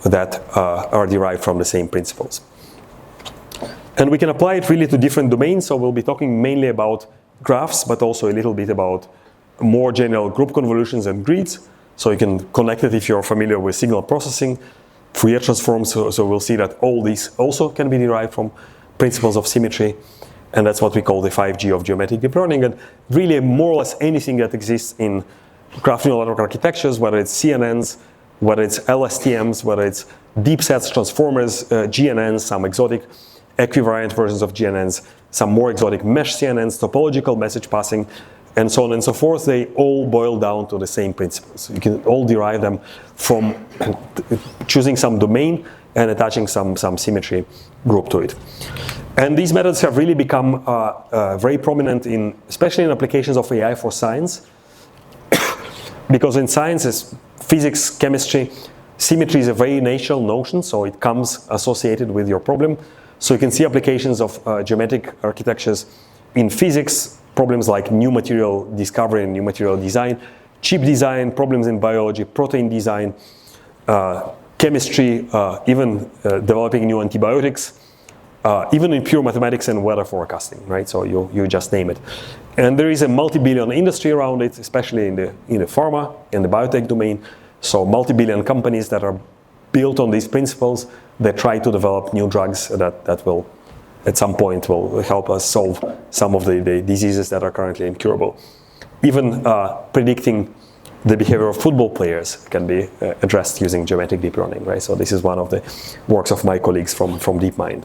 that are derived from the same principles. And we can apply it really to different domains, so we'll be talking mainly about graphs, but also a little bit about more general group convolutions and grids. So you can connect it if you're familiar with signal processing, Fourier transforms, so we'll see that all these also can be derived from principles of symmetry, and that's what we call the 5G of geometric deep learning. And really more or less anything that exists in graph neural network architectures, whether it's CNNs, whether it's LSTMs, whether it's deep sets, transformers, GNNs, some exotic equivariant versions of GNNs, some more exotic mesh CNNs, topological message passing, and so on and so forth, they all boil down to the same principles. You can all derive them from choosing some domain and attaching some symmetry group to it. And these methods have really become very prominent especially in applications of AI for science, because in sciences, physics, chemistry, symmetry is a very natural notion, so it comes associated with your problem. So you can see applications of geometric architectures in physics, problems like new material discovery and new material design, chip design, problems in biology, protein design, chemistry, even developing new antibiotics, even in pure mathematics and weather forecasting, right? So you just name it. And there is a multi-billion industry around it, especially in the pharma and the biotech domain. So multi-billion companies that are built on these principles that try to develop new drugs that will, at some point, will help us solve some of the diseases that are currently incurable. Even predicting the behavior of football players can be addressed using geometric deep learning, right? So this is one of the works of my colleagues from DeepMind.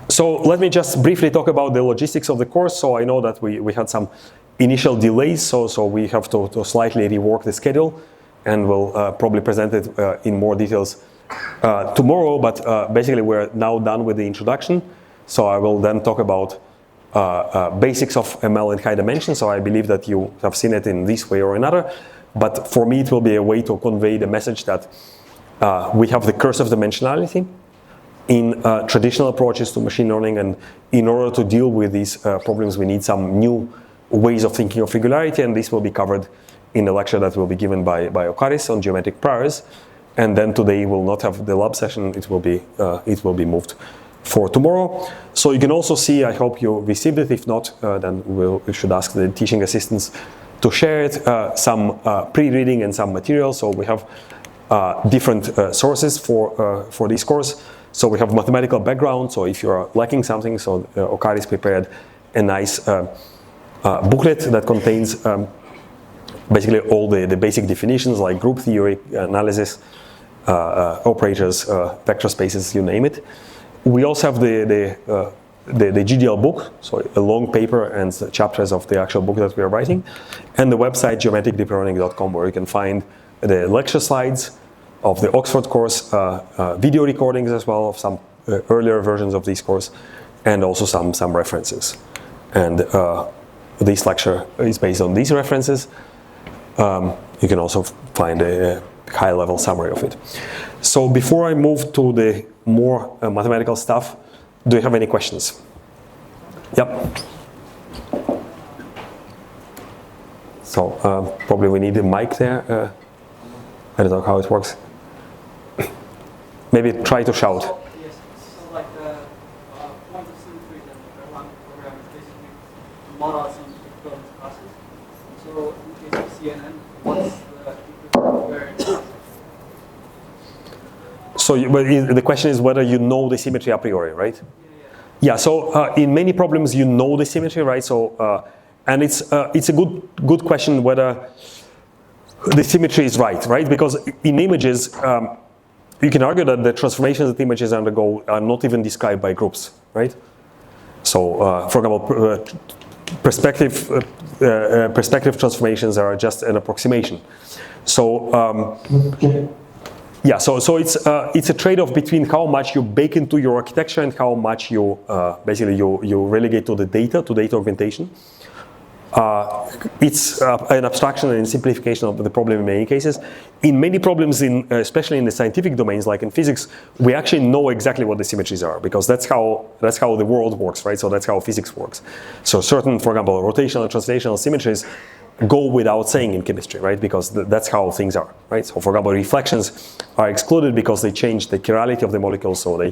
So let me just briefly talk about the logistics of the course. So I know that we had some initial delays, so we have to slightly rework the schedule, and we'll probably present it in more details tomorrow, but basically we're now done with the introduction. So I will then talk about basics of ML in high dimension. So I believe that you have seen it in this way or another, but for me it will be a way to convey the message that we have the curse of dimensionality in traditional approaches to machine learning, and in order to deal with these problems we need some new ways of thinking of regularity, and this will be covered in a lecture that will be given by Okaris on geometric priors. And then today we'll not have the lab session, it will be moved for tomorrow. So you can also see, I hope you received it. If not, then we should ask the teaching assistants to share it, some pre-reading and some material. So we have different sources for this course. So we have mathematical background. So if you are lacking something, so Okaris prepared a nice booklet that contains basically all the basic definitions like group theory, analysis, operators, vector spaces, you name it. We also have the GDL book, so a long paper and chapters of the actual book that we are writing, and the website geometricdeeplearning.com, where you can find the lecture slides of the Oxford course, video recordings as well of some earlier versions of this course, and also some references. And this lecture is based on these references. You can also find a high-level summary of it. So before I move to the more mathematical stuff, do you have any questions? Yep. So probably we need a mic there. I don't know how it works. Maybe try to shout. Yes, so like point of symmetry that one program is basically to model some equivalence classes. So in case of CNN, what's the equivalence? So the question is whether you know the symmetry a priori, right? Yeah, so in many problems you know the symmetry, right? So and it's a good question whether the symmetry is right? Because in images, you can argue that the transformations that images undergo are not even described by groups, right? So, for example, perspective transformations are just an approximation. So, yeah, so it's a trade-off between how much you bake into your architecture and how much you basically you relegate to the data, to data augmentation. It's an abstraction and simplification of the problem in many cases. In many problems, especially in the scientific domains, like in physics, we actually know exactly what the symmetries are, because that's how the world works, right? So that's how physics works. So certain, for example, rotational and translational symmetries go without saying in chemistry, right? Because that's how things are, right? So for example, reflections are excluded because they change the chirality of the molecules, so they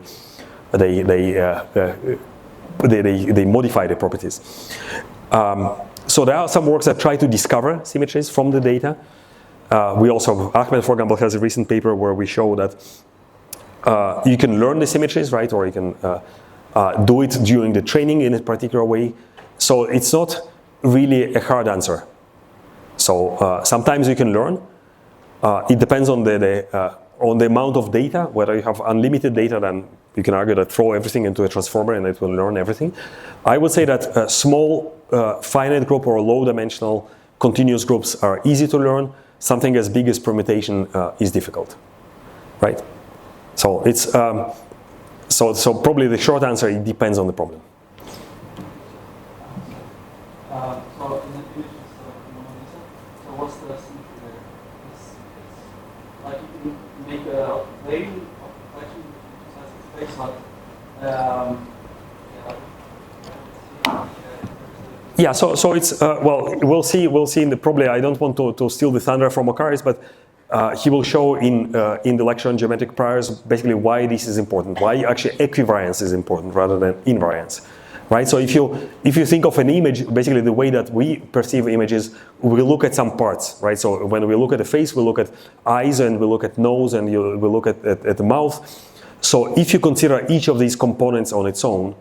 modify the properties. So there are some works that try to discover symmetries from the data. We also, Ahmed, for example, has a recent paper where we show that you can learn the symmetries, right? Or you can do it during the training in a particular way. So it's not really a hard answer. So sometimes you can learn. It depends on the amount of data. Whether you have unlimited data, then you can argue that throw everything into a transformer and it will learn everything. I would say that a small finite group or low-dimensional continuous groups are easy to learn. Something as big as permutation is difficult, right? So it's so probably the short answer, it depends on the problem. So in the image, so what's the symmetry there? It's like you can make a plane of reflection which has its face, but Yeah, so it's well, we'll see in the, probably I don't want to steal the thunder from Okaris, but he will show in the lecture on geometric priors basically why this is important, why actually equivariance is important rather than invariance, right? So if you think of an image, basically the way that we perceive images, we look at some parts, right? So when we look at the face, we look at eyes and we look at nose and we look at the mouth. So if you consider each of these components on its own,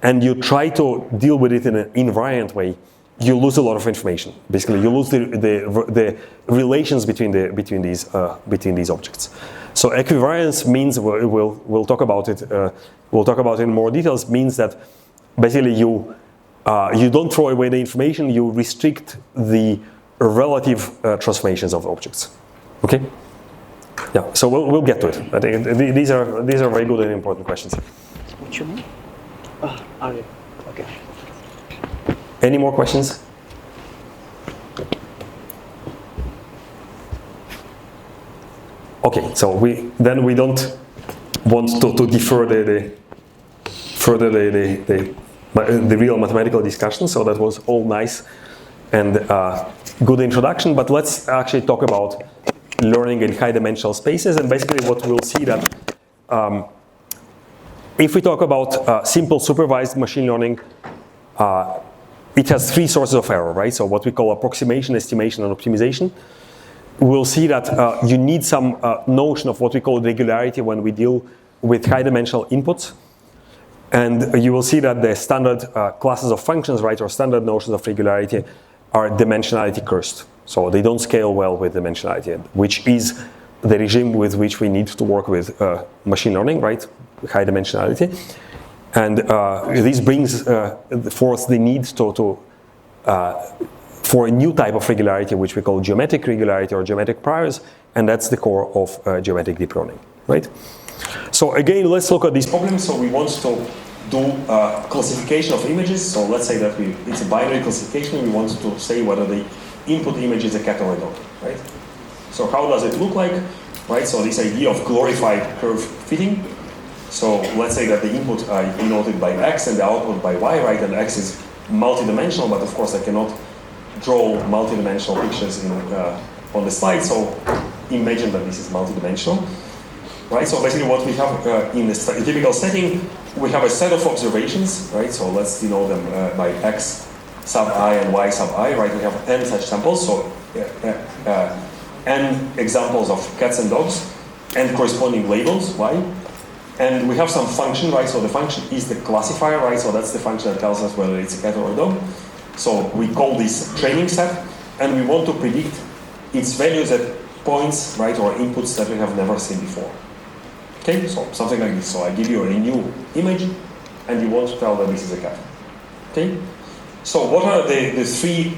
and you try to deal with it in an invariant way, you lose a lot of information. Basically, you lose the relations between these objects. So equivariance means we'll talk about it. We'll talk about it in more details. Means that basically you don't throw away the information. You restrict the relative transformations of objects. Okay. Yeah. So we'll get to it. I think these are very good and important questions. What's your name? Okay. Any more questions? Okay, so we don't want to defer the real mathematical discussion. So that was all nice and good introduction. But let's actually talk about learning in high-dimensional spaces. And basically, what we'll see that. If we talk about simple supervised machine learning, it has three sources of error, right? So what we call approximation, estimation, and optimization. We'll see that you need some notion of what we call regularity when we deal with high-dimensional inputs. And you will see that the standard classes of functions, right, or standard notions of regularity are dimensionality cursed. So they don't scale well with dimensionality, which is the regime with which we need to work with machine learning, right? High dimensionality, and this brings forth the need for a new type of regularity, which we call geometric regularity or geometric priors, and that's the core of geometric deep learning, right? So again, let's look at these problems. So we want to do classification of images. So let's say that it's a binary classification. We want to say whether the input image is a cat or a dog, right? So how does it look like, right? So this idea of glorified curve fitting. So let's say that the input are denoted by x and the output by y, right? And x is multidimensional, but of course I cannot draw multidimensional pictures on the slide. So imagine that this is multidimensional, right? So basically what we have in the typical setting, we have a set of observations, right? So let's denote them by x sub I and y sub I, right? We have n such samples, so n examples of cats and dogs, and corresponding labels, y. And we have some function, right? So the function is the classifier, right? So that's the function that tells us whether it's a cat or a dog. So we call this training set, and we want to predict its values at points, right, or inputs that we have never seen before. Okay, so something like this. So I give you a new image, and you want to tell that this is a cat. Okay, so what are the three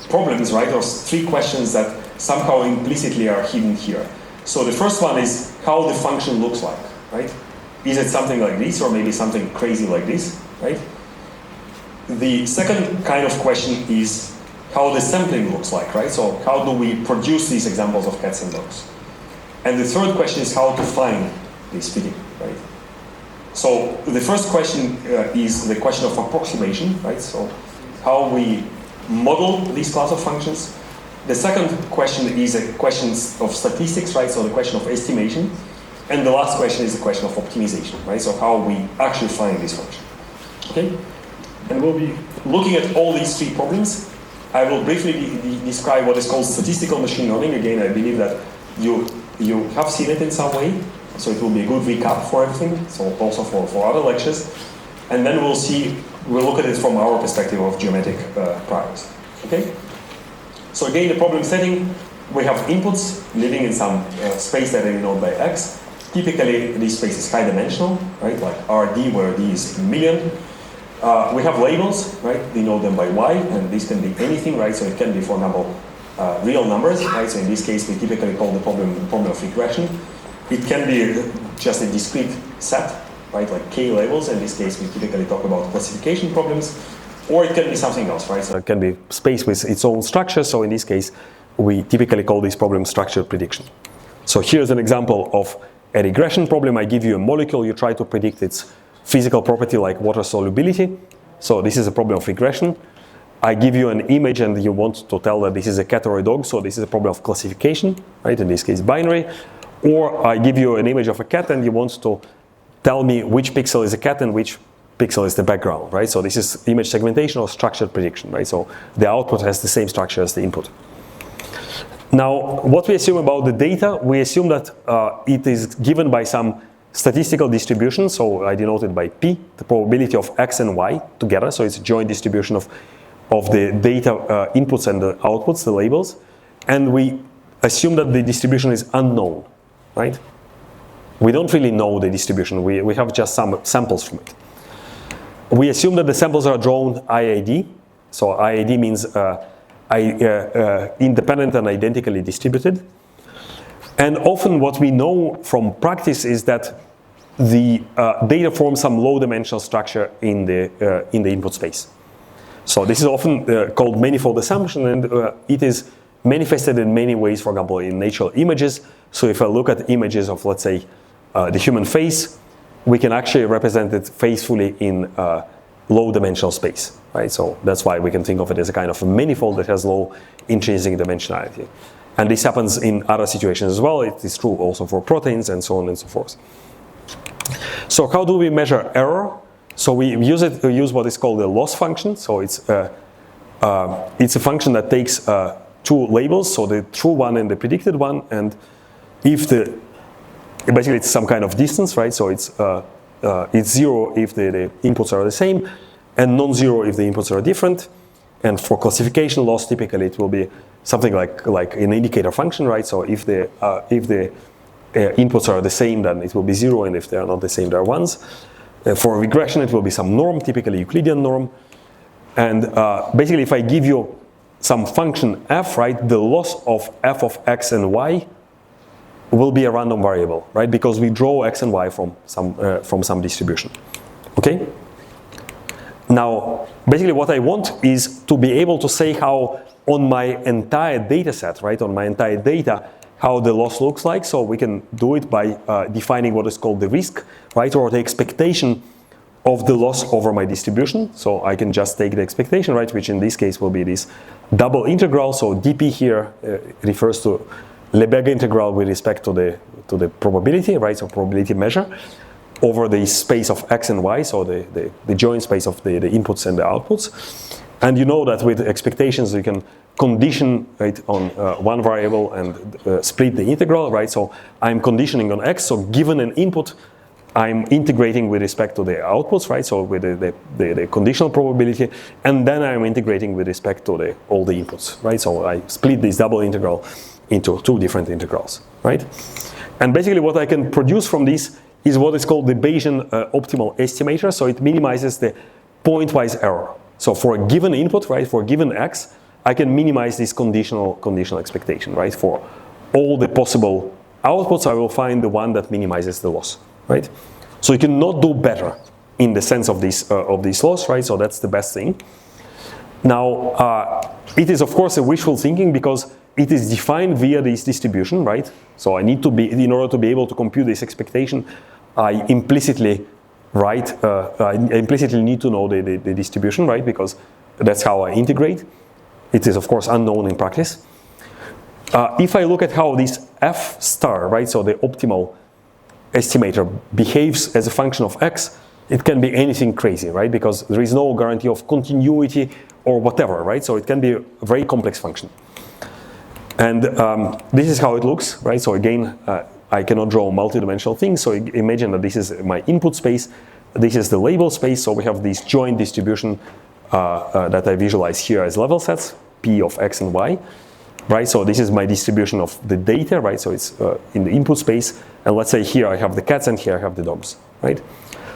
problems, right, or three questions that somehow implicitly are hidden here? So the first one is how the function looks like, right? Is it something like this, or maybe something crazy like this, right? The second kind of question is how the sampling looks like, right? So how do we produce these examples of cats and dogs? And the third question is how to find this fitting, right? So the first question is the question of approximation, right? So how we model these class of functions. The second question is a question of statistics, right? So the question of estimation. And the last question is the question of optimization, right? So how we actually find this function, okay? And we'll be looking at all these three problems. I will briefly describe what is called statistical machine learning. Again, I believe that you have seen it in some way, so it will be a good recap for everything, so also for other lectures. And then we'll look at it from our perspective of geometric priors, okay? So again, the problem setting, we have inputs living in some space that are denoted by x. Typically, this space is high dimensional, right? Like RD, where D is a million. We have labels, right? We know them by y, and this can be anything, right? So it can be, for example, real numbers, right? So in this case, we typically call the problem of regression. It can be just a discrete set, right? Like k labels. In this case, we typically talk about classification problems. Or it can be something else, right? So it can be space with its own structure. So in this case, we typically call this problem structured prediction. So here's an example of a regression problem. I give you a molecule, you try to predict its physical property like water solubility. So this is a problem of regression. I give you an image and you want to tell that this is a cat or a dog, so this is a problem of classification, right? In this case, binary. Or I give you an image of a cat and you want to tell me which pixel is a cat and which pixel is the background, right? So this is image segmentation or structured prediction, right? So the output has the same structure as the input. Now, what we assume about the data, we assume that it is given by some statistical distribution, so I denote it by P, the probability of X and Y together, so it's a joint distribution of the data inputs and the outputs, the labels, and we assume that the distribution is unknown, right? We don't really know the distribution, we have just some samples from it. We assume that the samples are drawn IID, so IID means independent and identically distributed. And often what we know from practice is that the data forms some low-dimensional structure in the input space. So this is often called manifold assumption, and it is manifested in many ways, for example, in natural images. So if I look at images of, let's say, the human face, we can actually represent it faithfully in low-dimensional space, right? So that's why we can think of it as a kind of a manifold that has low intrinsic dimensionality. And this happens in other situations as well. It is true also for proteins and so on and so forth. So how do we measure error? So we use what is called the loss function. So it's a function that takes two labels, so the true one and the predicted one, and if basically it's some kind of distance, right? So it's zero if the inputs are the same, and non-zero if the inputs are different. And for classification loss, typically it will be something like an indicator function, right? So if the inputs are the same, then it will be zero, and if they are not the same, they are ones. For regression, it will be some norm, typically Euclidean norm. And basically, if I give you some function f, right, the loss of f of x and y will be a random variable, right? Because we draw x and y from some distribution. Okay? Now, basically, what I want is to be able to say how on my entire data set, right, on my entire data, how the loss looks like. So we can do it by defining what is called the risk, right, or the expectation of the loss over my distribution. So I can just take the expectation, right, which in this case will be this double integral. So dp here refers to Lebesgue integral with respect to the probability, right, so probability measure over the space of x and y, so the joint space of the inputs and the outputs. And you know that with expectations you can condition, right, on one variable and split the integral, right? So I'm conditioning on x, so given an input, I'm integrating with respect to the outputs, right? So with the conditional probability, and then I'm integrating with respect to all the inputs, right? So I split this double integral into two different integrals, right? And basically what I can produce from this is what is called the Bayesian optimal estimator. So it minimizes the pointwise error. So for a given input, right, for a given x, I can minimize this conditional expectation, right? For all the possible outputs, I will find the one that minimizes the loss, right? So you cannot do better in the sense of this loss, right? So that's the best thing. Now, it is of course a wishful thinking because it is defined via this distribution, right? So I need to be, in order to be able to compute this expectation, I implicitly need to know the distribution, right? Because that's how I integrate. It is of course unknown in practice. If I look at how this f star, right, so the optimal estimator behaves as a function of x, it can be anything crazy, right? Because there is no guarantee of continuity or whatever, right? So it can be a very complex function. And this is how it looks, right? So again, I cannot draw multidimensional things. So imagine that this is my input space. This is the label space. So we have this joint distribution that I visualize here as level sets, P of x and y, right? So this is my distribution of the data, right? So it's in the input space. And let's say here I have the cats and here I have the dogs, right?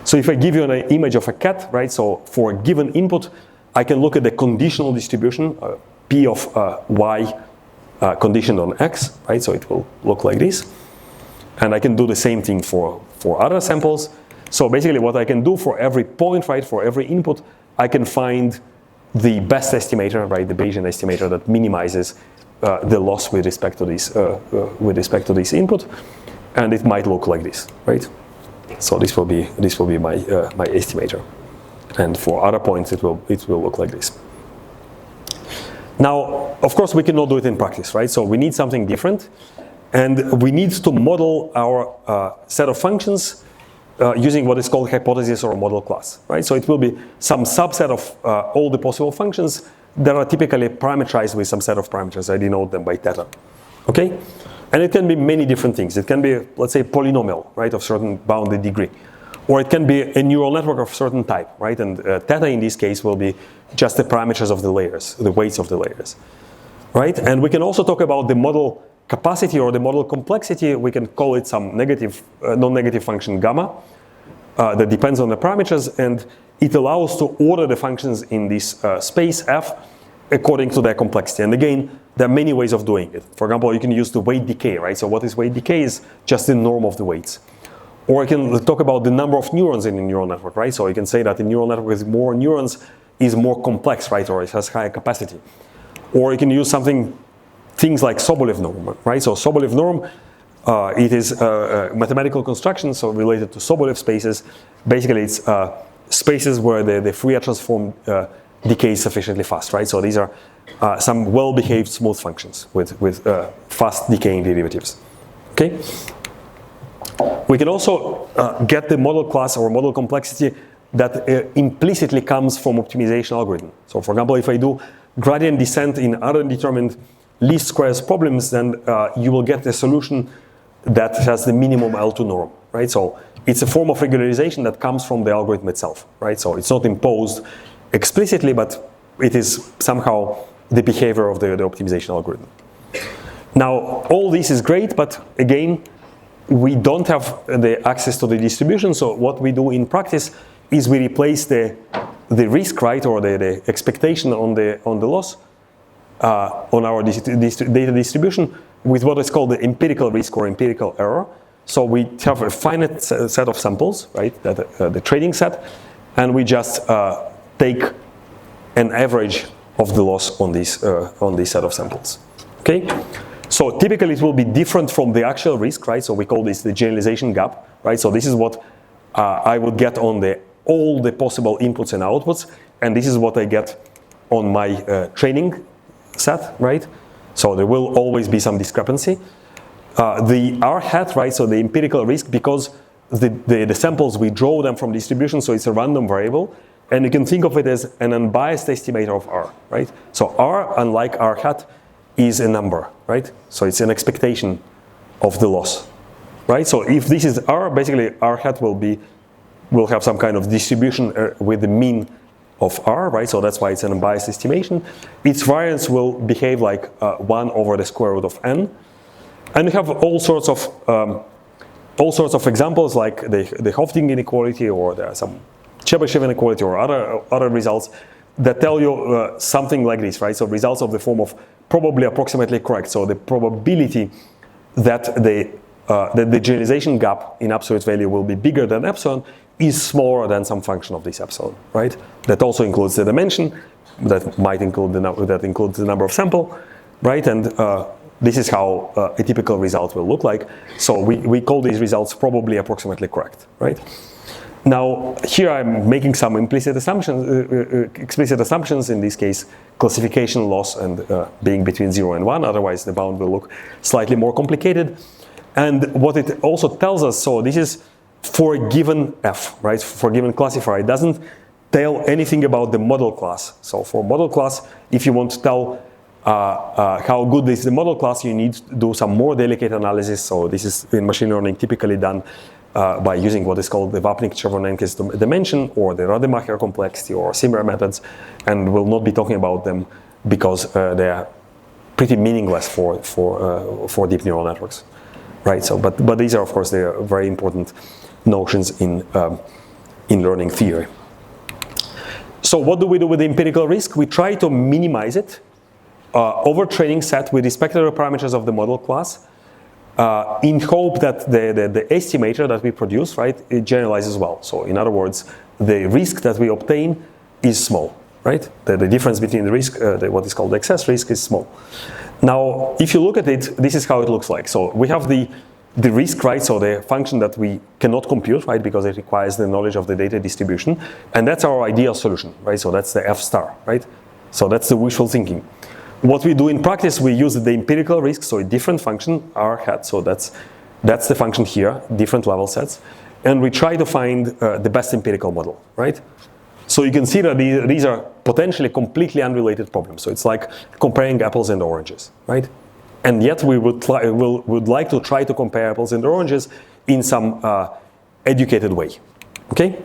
So if I give you an image of a cat, right? So for a given input, I can look at the conditional distribution, P of y conditioned on x, right? So it will look like this. And I can do the same thing for other samples. So basically what I can do for every point, right, for every input, I can find the best estimator, right, the Bayesian estimator that minimizes the loss with respect to this input. and it might look like this, right? So this will be my my estimator, and for other points it will look like this. Now, of course, we cannot do it in practice, right? So we need something different, and we need to model our set of functions using what is called hypothesis or model class, right? So it will be some subset of all the possible functions that are typically parameterized with some set of parameters. I denote them by theta, okay? And it can be many different things. It can be, let's say, polynomial, right, of certain bounded degree. Or it can be a neural network of certain type, right? And theta in this case will be just the parameters of the layers, the weights of the layers, right? And we can also talk about the model capacity or the model complexity. We can call it some negative, non-negative function gamma that depends on the parameters, and it allows to order the functions in this space F according to their complexity. And again, there are many ways of doing it. For example, you can use the weight decay, right? So what is weight decay is just the norm of the weights. Or you can talk about the number of neurons in a neural network, right? So you can say that a neural network with more neurons is more complex, right? Or it has higher capacity. Or you can use things like Sobolev norm, right? So Sobolev norm, it is a mathematical construction, so related to Sobolev spaces. Basically, it's spaces where the Fourier transform decays sufficiently fast, right? So these are some well-behaved smooth functions with fast decaying derivatives, okay? We can also get the model class or model complexity that implicitly comes from optimization algorithm. So for example, if I do gradient descent in undetermined least squares problems, then you will get a solution that has the minimum L2 norm, right? So it's a form of regularization that comes from the algorithm itself, right? So it's not imposed explicitly, but it is somehow the behavior of the optimization algorithm. Now, all this is great, but again, we don't have the access to the distribution, so what we do in practice is we replace the risk, right, or the expectation on the loss on our data distribution with what is called the empirical risk or empirical error. So we have a finite set of samples, right, the training set, and we just take an average of the loss on this set of samples, okay? So typically it will be different from the actual risk, right? So we call this the generalization gap, right? So this is what I would get on all the possible inputs and outputs, and this is what I get on my training set, right? So there will always be some discrepancy. The R hat, right? So the empirical risk, because the samples, we draw them from distribution, so it's a random variable, and you can think of it as an unbiased estimator of R, right? So R, unlike R hat, is a number, right? So it's an expectation of the loss, right? So if this is R, basically R hat will have some kind of distribution with the mean of R, right? So that's why it's an unbiased estimation. Its variance will behave like 1 over the square root of n. And we have all sorts of examples like the Hofding inequality, or there are some Chebyshev inequality or other results that tell you something like this, right? So results of the form of probably approximately correct. So the probability that the generalization gap in absolute value will be bigger than epsilon is smaller than some function of this epsilon, right? That also includes the dimension, that might include that includes the number of sample, right? And this is how a typical result will look like. So we call these results probably approximately correct, right? Now, here I'm making some implicit assumptions, explicit assumptions, in this case, classification loss and being between 0 and 1, otherwise the bound will look slightly more complicated. And what it also tells us, so this is for a given F, right, for a given classifier. It doesn't tell anything about the model class. So for model class, if you want to tell how good is the model class, you need to do some more delicate analysis. So this is in machine learning typically done by using what is called the Vapnik-Chervonenkis dimension, or the Rademacher complexity, or similar methods, and we'll not be talking about them because they are pretty meaningless for deep neural networks, right? So, but these are, of course, they are very important notions in learning theory. So what do we do with the empirical risk? We try to minimize it over training set with respect to the parameters of the model class, in hope that the estimator that we produce, right, it generalizes well. So in other words, the risk that we obtain is small, right? The difference between the risk, what is called the excess risk, is small. Now, if you look at it, this is how it looks like. So we have the the risk, right? So the function that we cannot compute, right? Because it requires the knowledge of the data distribution. And that's our ideal solution, right? So that's the F star, right? So that's the wishful thinking. What we do in practice, we use the empirical risk, so a different function, R hat. So that's the function here, different level sets. And we try to find the best empirical model, right? So you can see that these are potentially completely unrelated problems. So it's like comparing apples and oranges, right? And yet we would like to try to compare apples and oranges in some educated way, okay?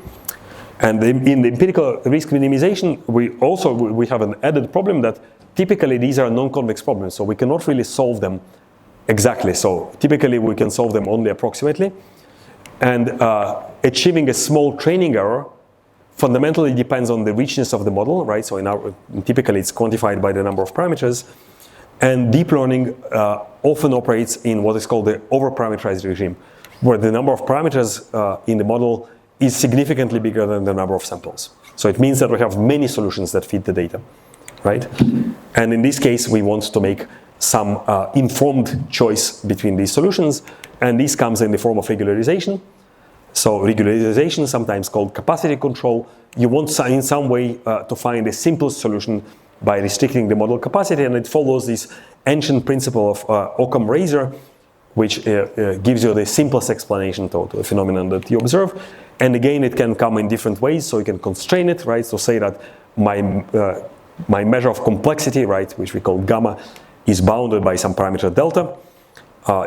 And in the empirical risk minimization, we have an added problem that typically these are non-convex problems, so we cannot really solve them exactly. So typically we can solve them only approximately. And achieving a small training error fundamentally depends on the richness of the model, right? So typically it's quantified by the number of parameters. And deep learning often operates in what is called the over-parameterized regime, where the number of parameters in the model is significantly bigger than the number of samples. So it means that we have many solutions that fit the data, right? And in this case, we want to make some informed choice between these solutions, and this comes in the form of regularization. So regularization, sometimes called capacity control, you want in some way to find the simplest solution by restricting the model capacity, and it follows this ancient principle of Occam razor, which gives you the simplest explanation to a phenomenon that you observe. And again, it can come in different ways, so you can constrain it, right? So say that my measure of complexity, right, which we call gamma, is bounded by some parameter delta.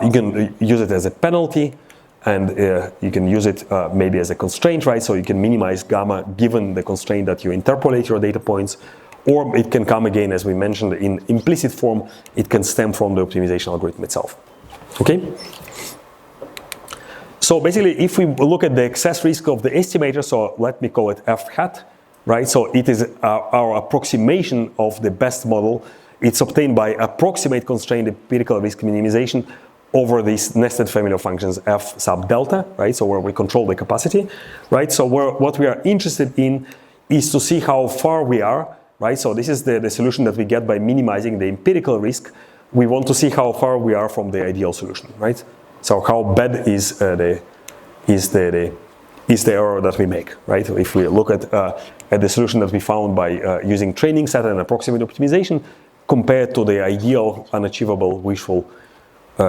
You can use it as a penalty, and you can use it maybe as a constraint, right? So you can minimize gamma given the constraint that you interpolate your data points. Or it can come again, as we mentioned, in implicit form. It can stem from the optimization algorithm itself. Okay? So basically, if we look at the excess risk of the estimator, so let me call it F hat, right? So it is our approximation of the best model. It's obtained by approximate constrained empirical risk minimization over this nested family of functions F sub delta, right? So where we control the capacity, right? So what we are interested in is to see how far we are, right? So this is the solution that we get by minimizing the empirical risk. We want to see how far we are from the ideal solution, right? So how bad is the error that we make, right? If we look at the solution that we found by using training set and approximate optimization compared to the ideal, unachievable, wishful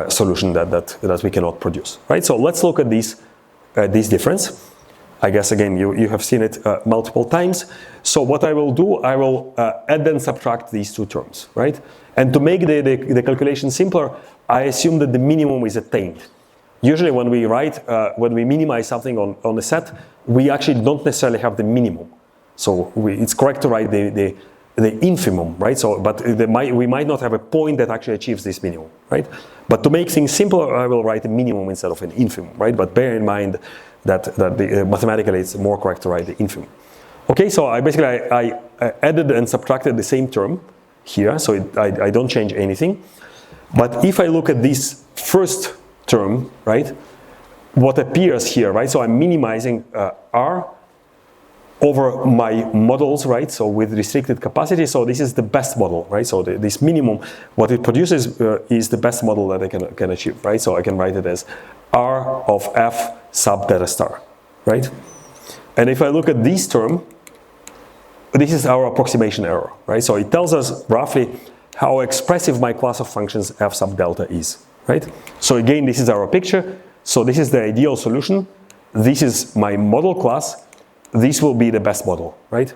solution that we cannot produce, right? So let's look at this difference. I guess, again, you have seen it multiple times. So what I will do, I will add and subtract these two terms, right? And to make the calculation simpler, I assume that the minimum is attained. Usually when we minimize something on a set, we actually don't necessarily have the minimum. So it's correct to write the infimum, right? So, but we might not have a point that actually achieves this minimum, right? But to make things simpler, I will write a minimum instead of an infimum, right? But bear in mind that mathematically it's more correct to write the infimum. Okay, so I added and subtracted the same term here, so I don't change anything. But if I look at this first term, right, what appears here, right? So I'm minimizing R over my models, right? So with restricted capacity, so this is the best model, right? So this minimum, what it produces is the best model that I can achieve, right? So I can write it as R of F sub theta star, right? And if I look at this term, this is our approximation error, right? So it tells us roughly how expressive my class of functions F sub delta is, right? So again, this is our picture. So this is the ideal solution. This is my model class. This will be the best model, right?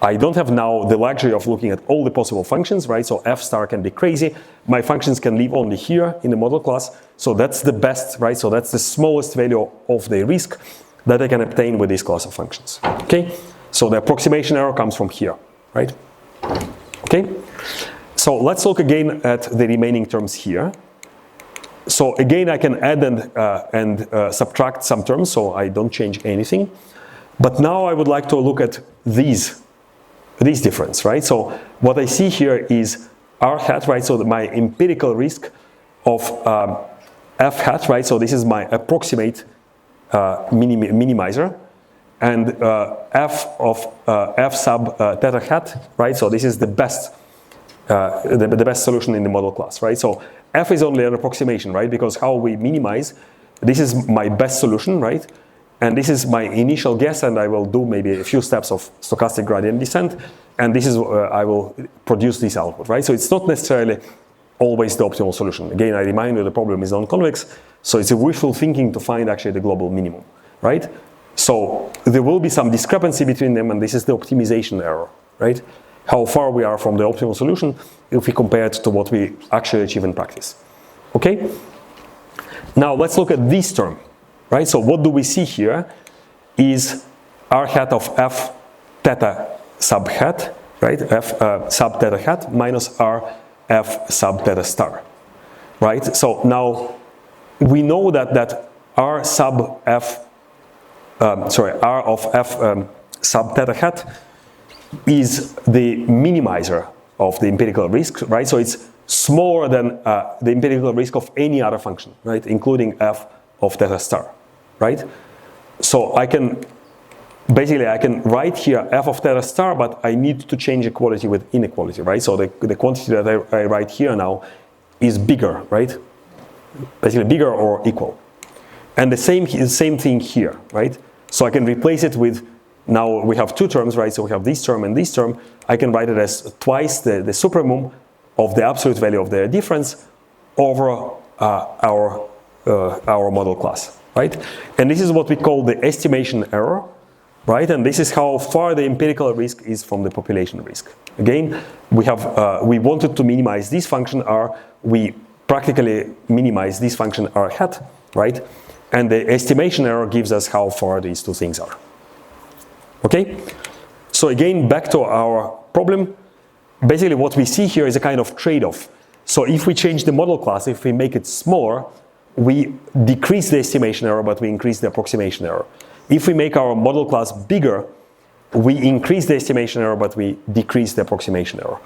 I don't have now the luxury of looking at all the possible functions, right? So F star can be crazy. My functions can live only here in the model class. So that's the best, right? So that's the smallest value of the risk that I can obtain with this class of functions, okay? So the approximation error comes from here, right? Okay? So let's look again at the remaining terms here. So again, I can add and subtract some terms, so I don't change anything. But now I would like to look at this difference, right? So what I see here is R hat, right? So my empirical risk of F hat, right? So this is my approximate minimizer. And F of F sub theta hat, right? So this is the best solution in the model class, right? So f is only an approximation, right? Because how we minimize, this is my best solution, right? And this is my initial guess, and I will do maybe a few steps of stochastic gradient descent, and this is I will produce this output, right? So it's not necessarily always the optimal solution. Again, I remind you the problem is non-convex, so it's a wishful thinking to find actually the global minimum, right? So there will be some discrepancy between them, and this is the optimization error, right? How far we are from the optimal solution if we compare it to what we actually achieve in practice. Okay? Now let's look at this term, right? So what do we see here is r hat of f theta sub hat, right? F sub theta hat minus r f sub theta star, right? So now we know that r sub f, r of f sub theta hat is the minimizer of the empirical risk, right? So it's smaller than the empirical risk of any other function, right? Including f of theta star, right? So I can write here f of theta star, but I need to change equality with inequality, right? So the quantity that I write here now is bigger, right? Basically bigger or equal. And the same thing here, right? So I can replace it with, now we have two terms, right? So we have this term and this term. I can write it as twice the supremum of the absolute value of their difference over our model class, right? And this is what we call the estimation error, right? And this is how far the empirical risk is from the population risk. Again, we wanted to minimize this function r. We practically minimize this function r hat, right? And the estimation error gives us how far these two things are. Okay? So again, back to our problem. Basically what we see here is a kind of trade-off. So if we change the model class, if we make it smaller, we decrease the estimation error, but we increase the approximation error. If we make our model class bigger, we increase the estimation error, but we decrease the approximation error.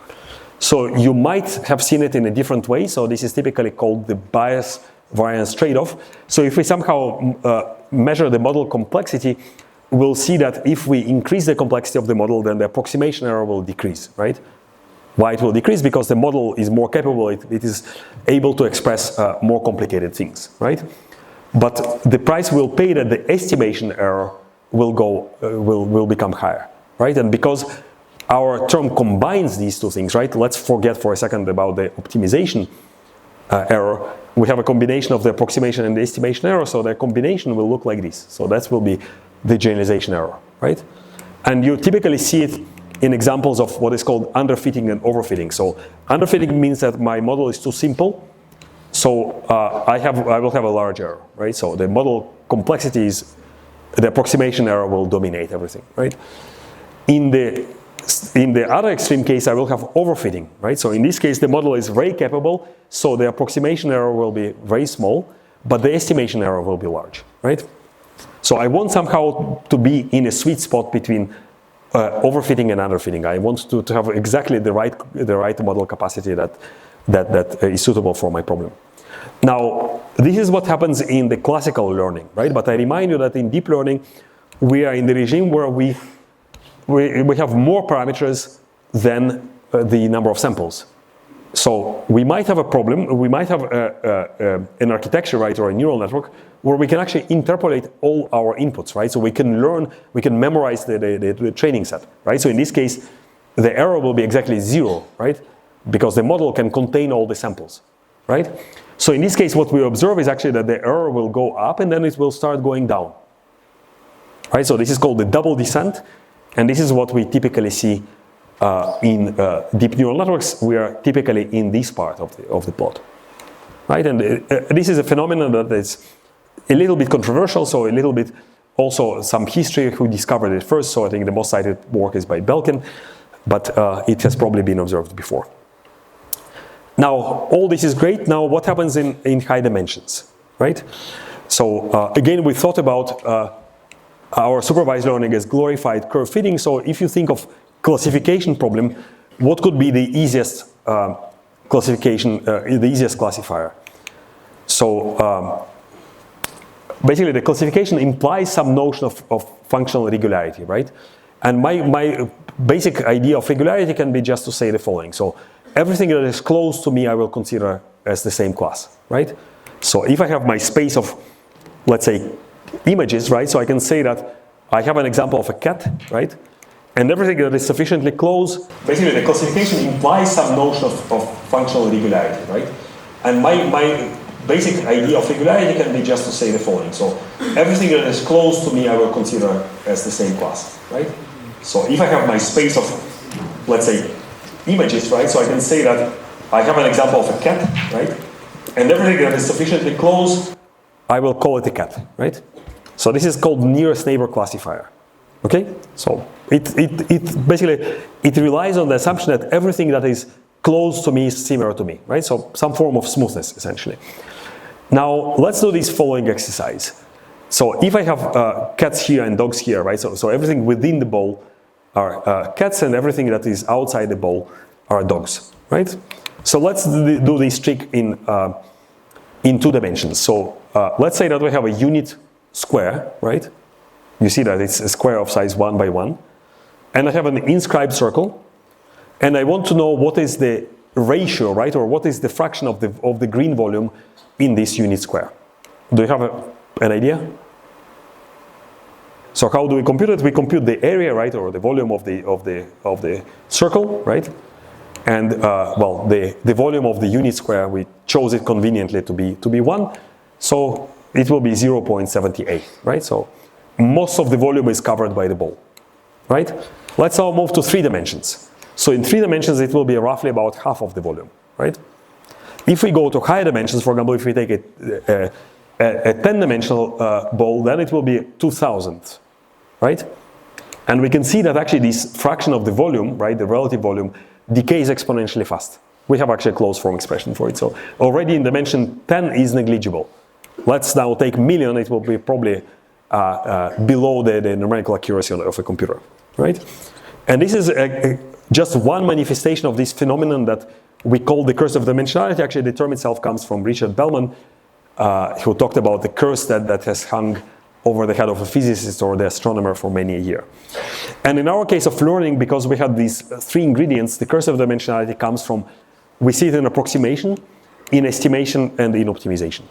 So you might have seen it in a different way. So this is typically called the bias variance trade-off. So if we somehow measure the model complexity, we'll see that if we increase the complexity of the model, then the approximation error will decrease, right? Why it will decrease? Because the model is more capable, it is able to express more complicated things, right? But the price we'll pay that the estimation error will become higher, right? And because our term combines these two things, right? Let's forget for a second about the optimization error. We have a combination of the approximation and the estimation error, so the combination will look like this. So that will be the generalization error, right? And you typically see it in examples of what is called underfitting and overfitting. So underfitting means that my model is too simple, so I will have a large error, right? So the model complexity is, the approximation error will dominate everything, right? In the other extreme case, I will have overfitting, right? So in this case, the model is very capable, so the approximation error will be very small, but the estimation error will be large, right? So I want somehow to be in a sweet spot between overfitting and underfitting. I want to have exactly the right model capacity that is suitable for my problem. Now, this is what happens in the classical learning, right? But I remind you that in deep learning, we are in the regime where we have more parameters than the number of samples. So we might have a problem, we might have an architecture, right, or a neural network where we can actually interpolate all our inputs, right? So we can learn, we can memorize the training set, right? So in this case, the error will be exactly 0, right? Because the model can contain all the samples, right? So in this case, what we observe is actually that the error will go up and then it will start going down, right? So this is called the double descent, and this is what we typically see in deep neural networks. We are typically in this part of the plot, right? And this is a phenomenon that is a little bit controversial, so a little bit also some history who discovered it first. So I think the most cited work is by Belkin, but it has probably been observed before. Now, all this is great. Now, what happens in high dimensions, right? So again, we thought about our supervised learning as glorified curve fitting. So if you think of classification problem, what could be the easiest classification, the easiest classifier? So basically the classification implies some notion of functional regularity, right? And my basic idea of regularity can be just to say the following. So everything that is close to me I will consider as the same class, right? So if I have my space of, let's say, images, right? So I can say that I have an example of a cat, right? And everything that is sufficiently close. Basically, the classification implies some notion of functional regularity, right? And my basic idea of regularity can be just to say the following. So everything that is close to me, I will consider as the same class, right? So if I have my space of, let's say, images, right? So I can say that I have an example of a cat, right? And everything that is sufficiently close, I will call it a cat, right? So this is called nearest neighbor classifier, okay? So it basically, it relies on the assumption that everything that is close to me is similar to me, right? So some form of smoothness, essentially. Now, let's do this following exercise. So if I have cats here and dogs here, right? So everything within the ball are cats, and everything that is outside the ball are dogs, right? So let's do this trick in 2 dimensions. So let's say that we have a unit square, right? You see that it's a square of size 1 by 1. And I have an inscribed circle. And I want to know what is the ratio, right? Or what is the fraction of the green volume in this unit square. Do you have an idea? So how do we compute it? We compute the area, right? Or the volume of the circle, right? And well, the volume of the unit square, we chose it conveniently to be 1. So it will be 0.78, right? So most of the volume is covered by the ball, right? Let's now move to 3 dimensions. So in 3 dimensions, it will be roughly about half of the volume, right? If we go to higher dimensions, for example, if we take a 10-dimensional ball, then it will be 2,000, right? And we can see that actually this fraction of the volume, right, the relative volume, decays exponentially fast. We have actually a closed form expression for it. So already in dimension 10 is negligible. Let's now take million, it will be probably below the numerical accuracy of a computer, right? And this is just one manifestation of this phenomenon that we call the curse of dimensionality. Actually, the term itself comes from Richard Bellman, who talked about the curse that has hung over the head of a physicist or the astronomer for many a year. And in our case of learning, because we had these 3 ingredients, the curse of dimensionality comes from, we see it in approximation, in estimation, and in optimization.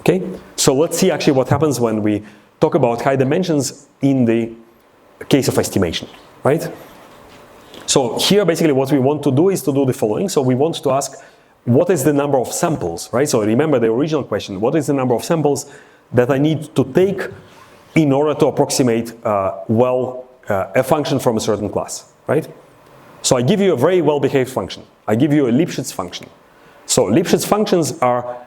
Okay? So let's see actually what happens when we talk about high dimensions in the case of estimation, right? So here basically what we want to do is to do the following. So we want to ask, what is the number of samples, right? So remember the original question, what is the number of samples that I need to take in order to approximate a function from a certain class, right? So I give you a very well-behaved function. I give you a Lipschitz function. So Lipschitz functions are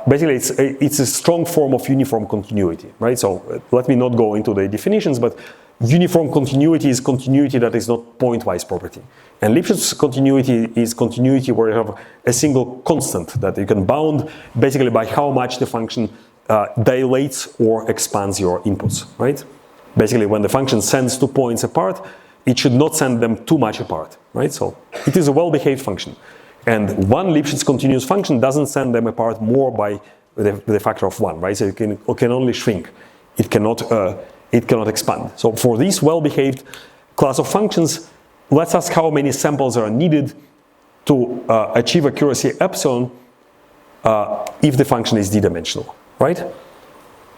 basically it's a strong form of uniform continuity, right? So let me not go into the definitions, but uniform continuity is continuity that is not pointwise property. And Lipschitz continuity is continuity where you have a single constant that you can bound basically by how much the function dilates or expands your inputs, right? Basically, when the function sends 2 points apart, it should not send them too much apart, right? So it is a well-behaved function. And one Lipschitz continuous function doesn't send them apart more by the factor of 1, right? So it can only shrink. It cannot expand. So for this well-behaved class of functions, let's ask how many samples are needed to achieve accuracy epsilon if the function is d-dimensional, right?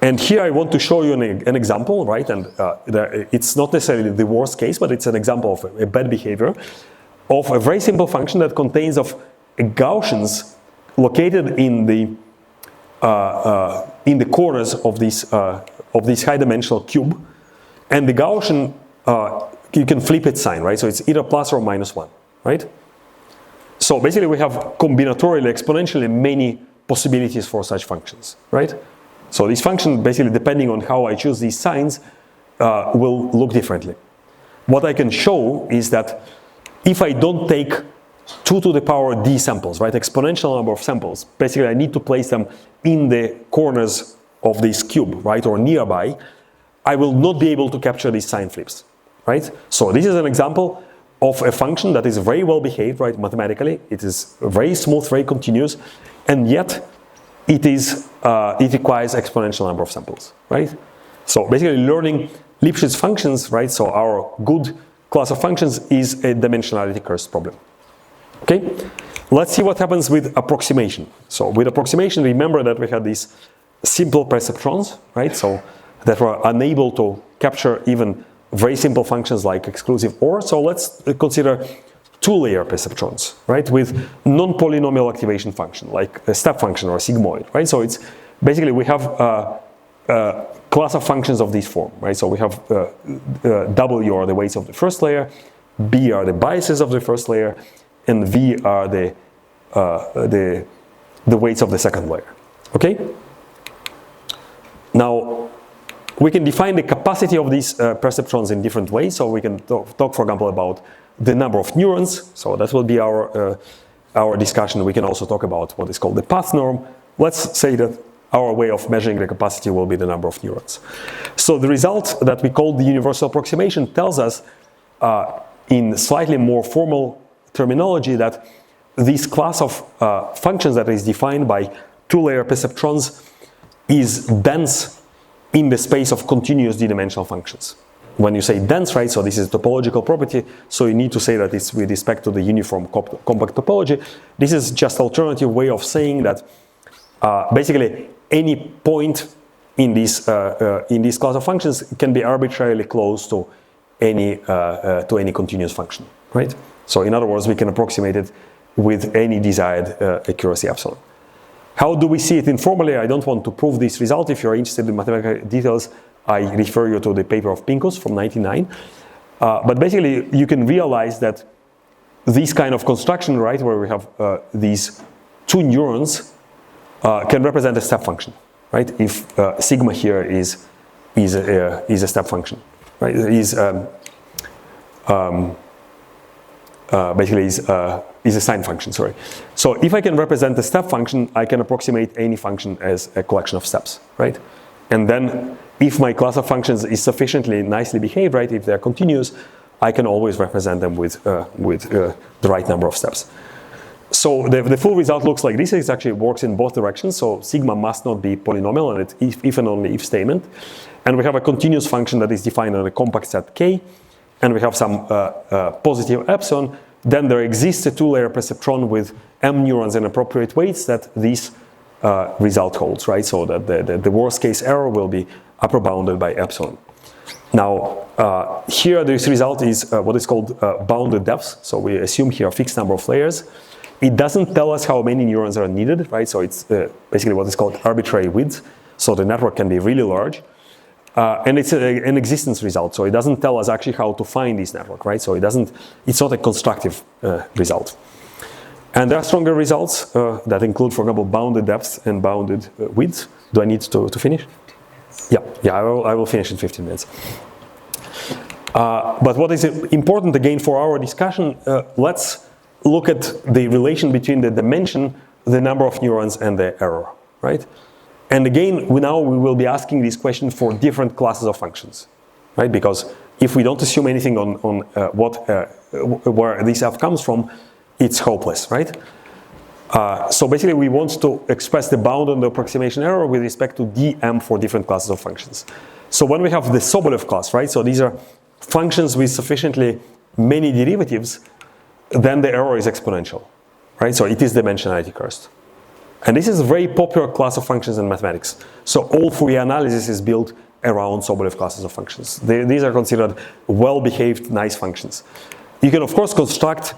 And here I want to show you an example, right? And it's not necessarily the worst case, but it's an example of a bad behavior of a very simple function that contains of Gaussians located in the corners of this high-dimensional cube, and the Gaussian you can flip its sign, right? So it's either plus or minus 1, right? So basically we have combinatorially, exponentially many possibilities for such functions, right? So this function, basically depending on how I choose these signs, will look differently. What I can show is that if I don't take 2 to the power d samples, right, exponential number of samples, basically I need to place them in the corners of this cube, right, or nearby, I will not be able to capture these sign flips, right? So this is an example of a function that is very well behaved, right, mathematically. It is very smooth, very continuous, and yet it requires exponential number of samples, right? So basically learning Lipschitz functions, right, so our good class of functions is a dimensionality curse problem. Okay? let's see what happens with approximation. So with approximation, remember that we had these simple perceptrons, right? So that were unable to capture even very simple functions like exclusive OR. So let's consider two-layer perceptrons, right? With non-polynomial activation function, like a step function or a sigmoid, right? So it's basically we have a class of functions of this form, right? So we have W are the weights of the first layer, B are the biases of the first layer, and V are the weights of the second layer, okay? Now, we can define the capacity of these perceptrons in different ways. So we can talk, for example, about the number of neurons. So that will be our discussion. We can also talk about what is called the path norm. Let's say that our way of measuring the capacity will be the number of neurons. So the result that we call the universal approximation tells us in slightly more formal terminology that this class of functions that is defined by two-layer perceptrons is dense in the space of continuous d-dimensional functions. When you say dense, right, so this is a topological property, so you need to say that it's with respect to the uniform compact topology. This is just alternative way of saying that basically any point in this class of functions can be arbitrarily close to any continuous function, right? So in other words, we can approximate it with any desired accuracy epsilon. How do we see it informally? I don't want to prove this result. If you're interested in mathematical details, I refer you to the paper of Pincus from 1999. But basically, you can realize that this kind of construction, right, where we have these two neurons, can represent a step function, right? If sigma here is a step function, right? Basically is a sine function, sorry. So if I can represent a step function, I can approximate any function as a collection of steps, right? And then if my class of functions is sufficiently nicely behaved, right, if they're continuous, I can always represent them with the right number of steps. So the full result looks like this. It actually works in both directions. So sigma must not be polynomial, and it's if and only if statement. And we have a continuous function that is defined on a compact set K, and we have some positive epsilon. Then there exists a two-layer perceptron with m neurons and appropriate weights that this result holds, right? So that the worst case error will be upper bounded by epsilon. Now, here this result is what is called bounded depths. So we assume here a fixed number of layers. It doesn't tell us how many neurons are needed, right? So it's basically what is called arbitrary width. So the network can be really large. And it's an existence result, so it doesn't tell us actually how to find this network, right? So it's not a constructive result. And there are stronger results that include, for example, bounded depth and bounded width. Do I need to finish? Yeah, I will finish in 15 minutes. But what is important again for our discussion, let's look at the relation between the dimension, the number of neurons, and the error, right? And again, we will be asking this question for different classes of functions, right? Because if we don't assume anything on where this f comes from, it's hopeless, right? So basically, we want to express the bound on the approximation error with respect to dm for different classes of functions. So when we have the Sobolev class, right? So these are functions with sufficiently many derivatives, then the error is exponential, right? So it is dimensionality cursed. And this is a very popular class of functions in mathematics. So all Fourier analysis is built around Sobolev classes of functions. These are considered well-behaved, nice functions. You can, of course, construct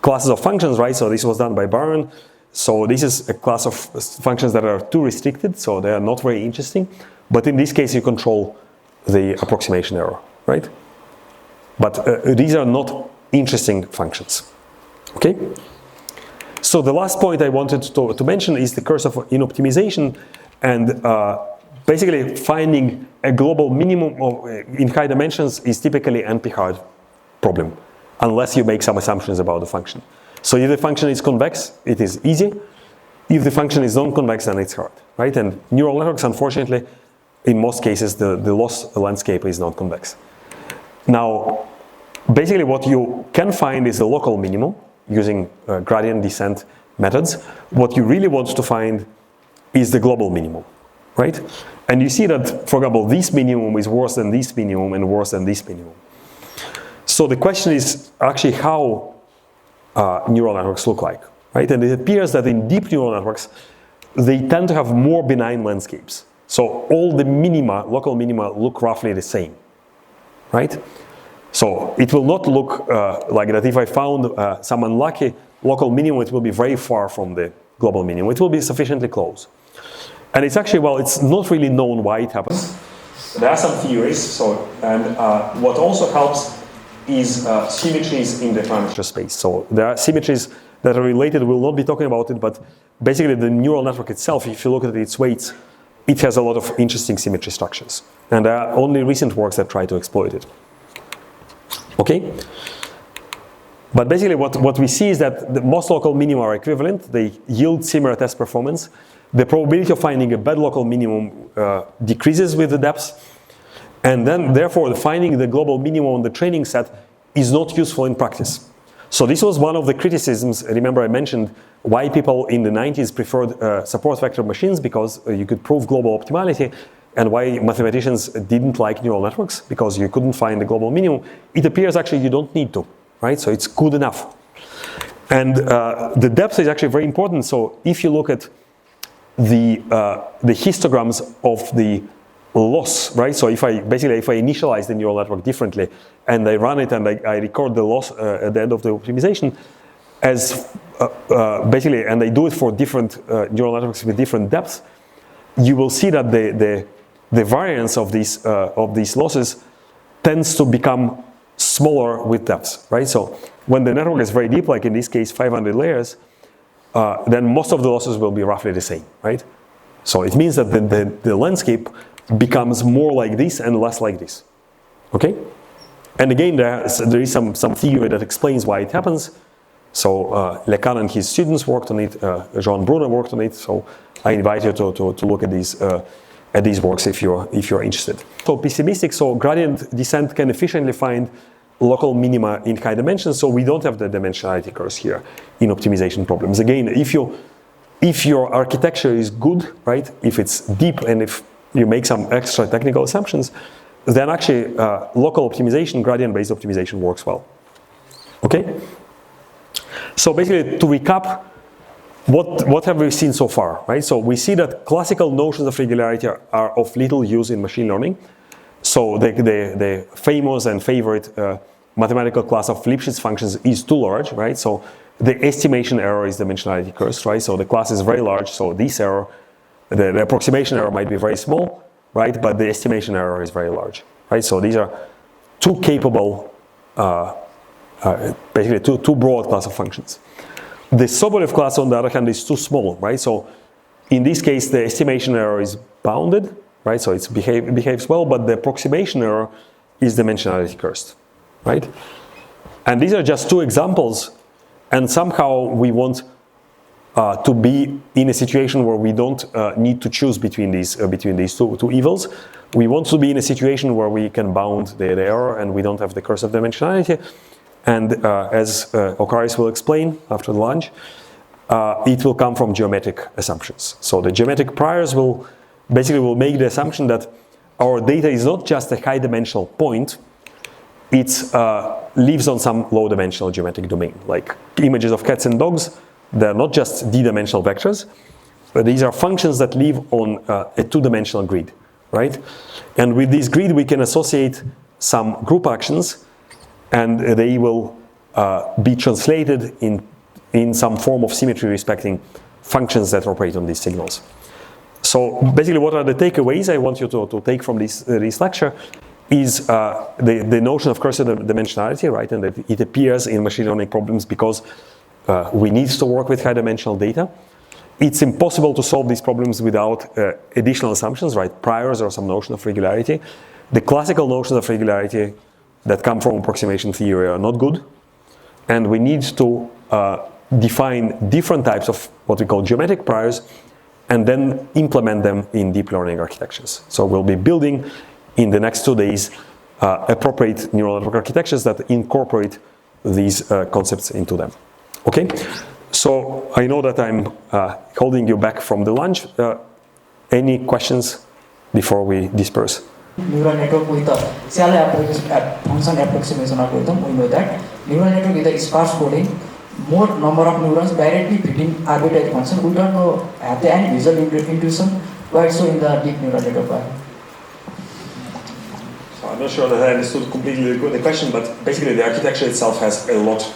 classes of functions, right? So this was done by Baron. So this is a class of functions that are too restricted, so they are not very interesting. But in this case, you control the approximation error, right? But these are not interesting functions, okay? So the last point I wanted to mention is the curse of inoptimization, and basically finding a global minimum in high dimensions is typically an NP-hard problem, unless you make some assumptions about the function. So if the function is convex, it is easy. If the function is non-convex, then it's hard, right? And neural networks, unfortunately, in most cases, the loss landscape is not convex. Now, basically what you can find is the local minimum, using gradient descent methods. What you really want to find is the global minimum, right? And you see that, for example, this minimum is worse than this minimum and worse than this minimum. So the question is actually how neural networks look like, right? And it appears that in deep neural networks, they tend to have more benign landscapes. So all the minima, local minima, look roughly the same, right? So it will not look like that if I found some unlucky local minimum, it will be very far from the global minimum. It will be sufficiently close. And it's actually, well, it's not really known why it happens. There are some theories, and what also helps is symmetries in the parameter space. So there are symmetries that are related, we'll not be talking about it, but basically the neural network itself, if you look at its weights, it has a lot of interesting symmetry structures. And there are only recent works that try to exploit it. Okay? But basically what we see is that the most local minima are equivalent, they yield similar test performance. The probability of finding a bad local minimum decreases with the depth, and then therefore finding the global minimum on the training set is not useful in practice. So this was one of the criticisms. Remember I mentioned why people in the 90s preferred support vector machines, because you could prove global optimality, and why mathematicians didn't like neural networks, because you couldn't find the global minimum. It appears actually you don't need to, right? So it's good enough. And the depth is actually very important. So if you look at the histograms of the loss, right? So if I initialize the neural network differently and I run it and I record the loss at the end of the optimization as basically, and I do it for different neural networks with different depths, you will see that the variance of these losses tends to become smaller with depths, right? So when the network is very deep, like in this case 500 layers, then most of the losses will be roughly the same, right? So it means that the landscape becomes more like this and less like this, okay? And again, there is some theory that explains why it happens. So Lecan and his students worked on it, Jean Brunner worked on it, so I invite you to look at these works if you're interested. So pessimistic, so gradient descent can efficiently find local minima in high dimensions, so we don't have the dimensionality curse here in optimization problems. Again, if your architecture is good, right, if it's deep and if you make some extra technical assumptions, then actually local optimization, gradient-based optimization works well. Okay? So basically, to recap, what have we seen so far, right? So we see that classical notions of regularity are of little use in machine learning. So the famous and favorite mathematical class of Lipschitz functions is too large, right? So the estimation error is dimensionality cursed, right? So the class is very large, so this error, the approximation error might be very small, right? But the estimation error is very large, right? So these are too capable, basically too broad class of functions. The Sobolev class, on the other hand, is too small, right? So in this case, the estimation error is bounded, right? So it behaves well, but the approximation error is dimensionality cursed, right? And these are just two examples, and somehow we want to be in a situation where we don't need to choose between these two evils. We want to be in a situation where we can bound the error and we don't have the curse of dimensionality. And as Okaris will explain after the lunch, it will come from geometric assumptions. So the geometric priors will make the assumption that our data is not just a high dimensional point, it lives on some low dimensional geometric domain. Like images of cats and dogs, they're not just d-dimensional vectors, but these are functions that live on a two-dimensional grid, right? And with this grid, we can associate some group actions, and they will be translated in some form of symmetry respecting functions that operate on these signals. So basically, what are the takeaways I want you to take from this lecture is the notion of cursor dimensionality, right? And that it appears in machine learning problems because we need to work with high dimensional data. It's impossible to solve these problems without additional assumptions, right? Priors or some notion of regularity. The classical notions of regularity that come from approximation theory are not good. And we need to define different types of what we call geometric priors and then implement them in deep learning architectures. So we'll be building in the next 2 days appropriate neural network architectures that incorporate these concepts into them. Okay? So I know that I'm holding you back from the lunch. Any questions before we disperse? Neural network with a shell function approximation algorithm, we know that. Neural network with a sparse coding, more number of neurons directly fitting arbitrary function. We don't know have they any visual intuition why so in the deep neural network part. So I'm not sure that I understood completely the question, but basically the architecture itself has a lot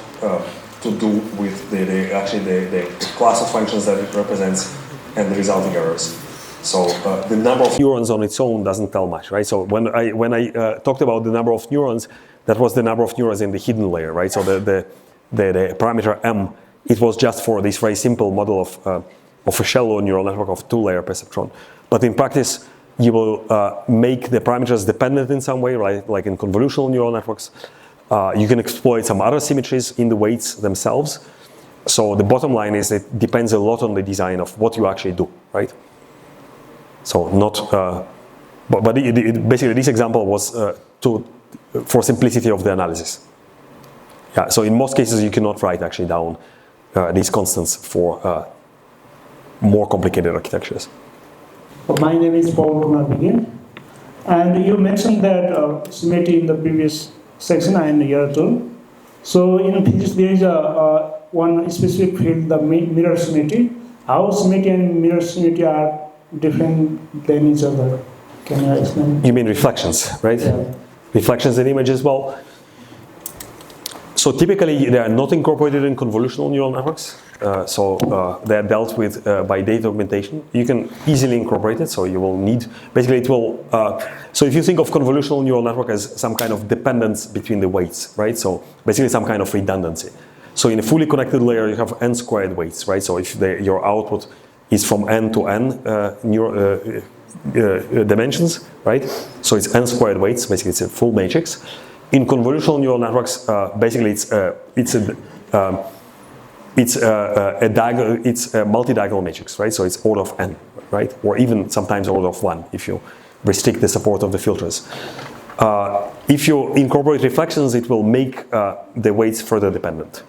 to do with the class of functions that it represents and the resulting errors. So the number of neurons on its own doesn't tell much, right? So when I talked about the number of neurons, that was the number of neurons in the hidden layer, right? So the parameter m, it was just for this very simple model of a shallow neural network of two-layer perceptron. But in practice, you will make the parameters dependent in some way, right? Like in convolutional neural networks. You can exploit some other symmetries in the weights themselves. So the bottom line is it depends a lot on the design of what you actually do, right? So not, but basically this example was for simplicity of the analysis. Yeah, so in most cases you cannot write actually down these constants for more complicated architectures. My name is Paul Kumar Begin, and you mentioned that symmetry in the previous section and here too. So in physics there is one specific field, the mirror symmetry. How symmetry and mirror symmetry are different than each other? Can you explain? You mean reflections, right? Yeah. Reflections in images. Well, so typically they are not incorporated in convolutional neural networks. They are dealt with by data augmentation. You can easily incorporate it, so you will need, basically it will, so if you think of convolutional neural network as some kind of dependence between the weights, right? So basically some kind of redundancy. So in a fully connected layer you have n squared weights, right? So if your output is from n to n dimensions, right? So it's n squared weights, basically it's a full matrix. In convolutional neural networks, basically it's a multi-diagonal matrix, right? So it's order of n, right? Or even sometimes order of 1 if you restrict the support of the filters. If you incorporate reflections, it will make the weights further dependent.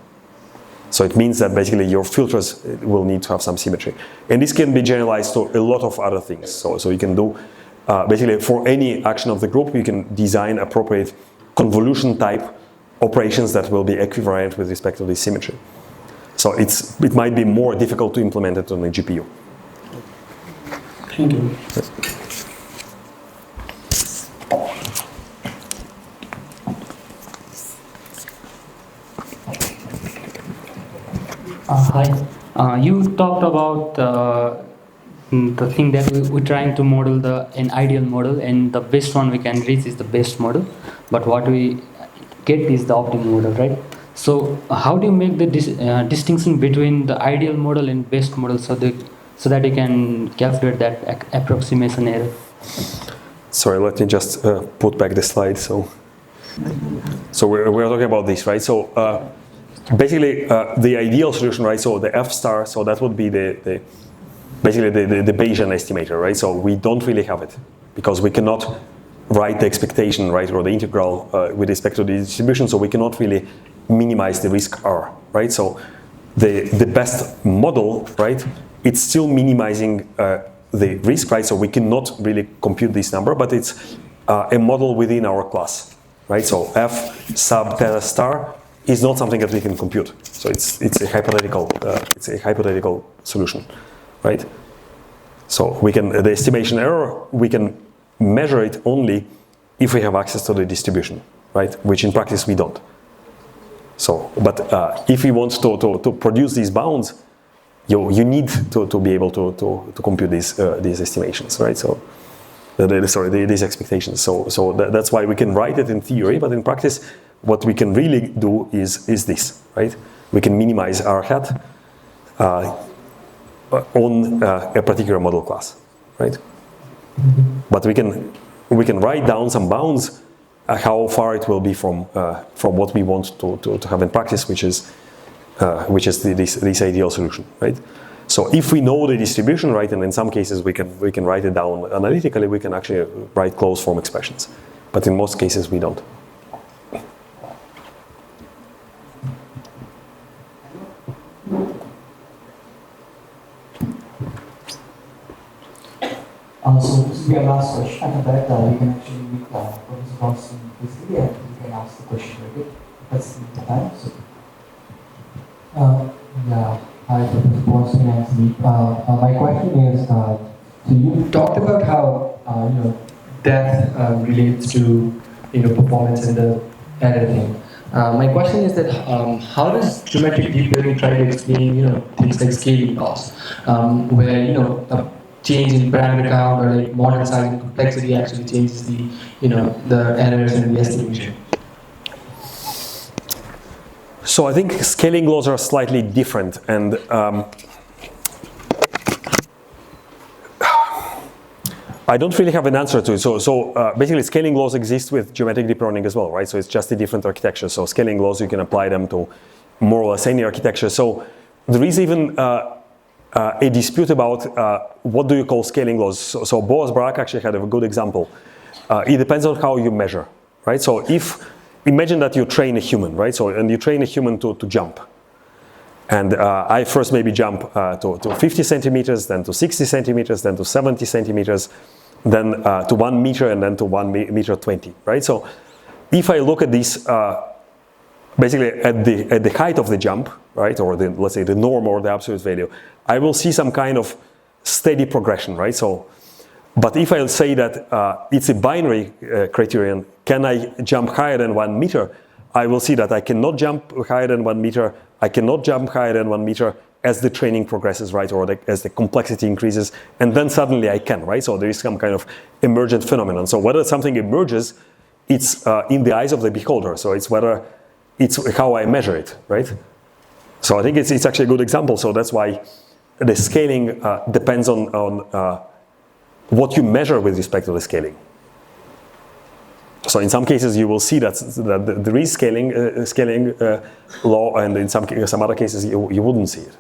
So it means that basically your filters will need to have some symmetry. And this can be generalized to a lot of other things. So you can do, basically for any action of the group, you can design appropriate convolution type operations that will be equivalent with respect to this symmetry. So it might be more difficult to implement it on a GPU. Thank you. Hi. You talked about the thing that we're trying to model an ideal model, and the best one we can reach is the best model, but what we get is the optimal model, right? So how do you make the distinction between the ideal model and best model so that you can calculate that approximation error? Sorry, let me just put back the slide. So we're talking about this, right? So basically the ideal solution, right? So the F star, so that would be basically the Bayesian estimator, right? So we don't really have it because we cannot write the expectation, right, or the integral with respect to the distribution, so we cannot really minimize the risk R, right? So the best model, right, it's still minimizing the risk, right? So we cannot really compute this number, but it's a model within our class, right? So F sub theta star is not something that we can compute. So it's a hypothetical solution, right? So the estimation error, we can measure it only if we have access to the distribution, right? Which in practice we don't. So, but if we want to produce these bounds, you need to be able to compute these estimations, right? So, these expectations. So that's why we can write it in theory, but in practice, what we can really do is this, right? We can minimize R hat on a particular model class, right? But we can write down some bounds how far it will be from what we want to have in practice, which is this ideal solution, right? So if we know the distribution, right, and in some cases we can write it down analytically, we can actually write closed form expressions, but in most cases we don't. So this will be our last question. After that, we can actually meet Professor Bronstein physically and we can ask the question, okay? That's the time. So, Hi, Professor Bronstein and Smith. My question is, so you talked about how death relates to performance in the editing. My question is that how does geometric deep learning try to explain things like scaling laws, where a change in parameter count or like model size and complexity actually changes the errors and the estimation. So I think scaling laws are slightly different, and I don't really have an answer to it. So basically, scaling laws exist with geometric deep learning as well, right? So it's just a different architecture. So scaling laws, you can apply them to more or less any architecture. So there is even a dispute about what do you call scaling laws. So Boas-Barak actually had a good example. It depends on how you measure, right? So imagine that you train a human, right? And you train a human to jump. And I first maybe jump to 50 centimeters, then to 60 centimeters, then to 70 centimeters, then to 1 meter, and then to 1 meter 20, right? So if I look at this basically at the height of the jump, right, or let's say the norm or the absolute value, I will see some kind of steady progression, right? But if I say that it's a binary criterion, can I jump higher than 1 meter? I will see that I cannot jump higher than 1 meter. I cannot jump higher than 1 meter as the training progresses, right, or as the complexity increases, and then suddenly I can, right? So there is some kind of emergent phenomenon. So whether something emerges, it's in the eyes of the beholder. So it's whether it's how I measure it, right? So I think it's actually a good example. So that's why the scaling depends on what you measure with respect to the scaling. So in some cases you will see that there is scaling law, and in some other cases you wouldn't see it.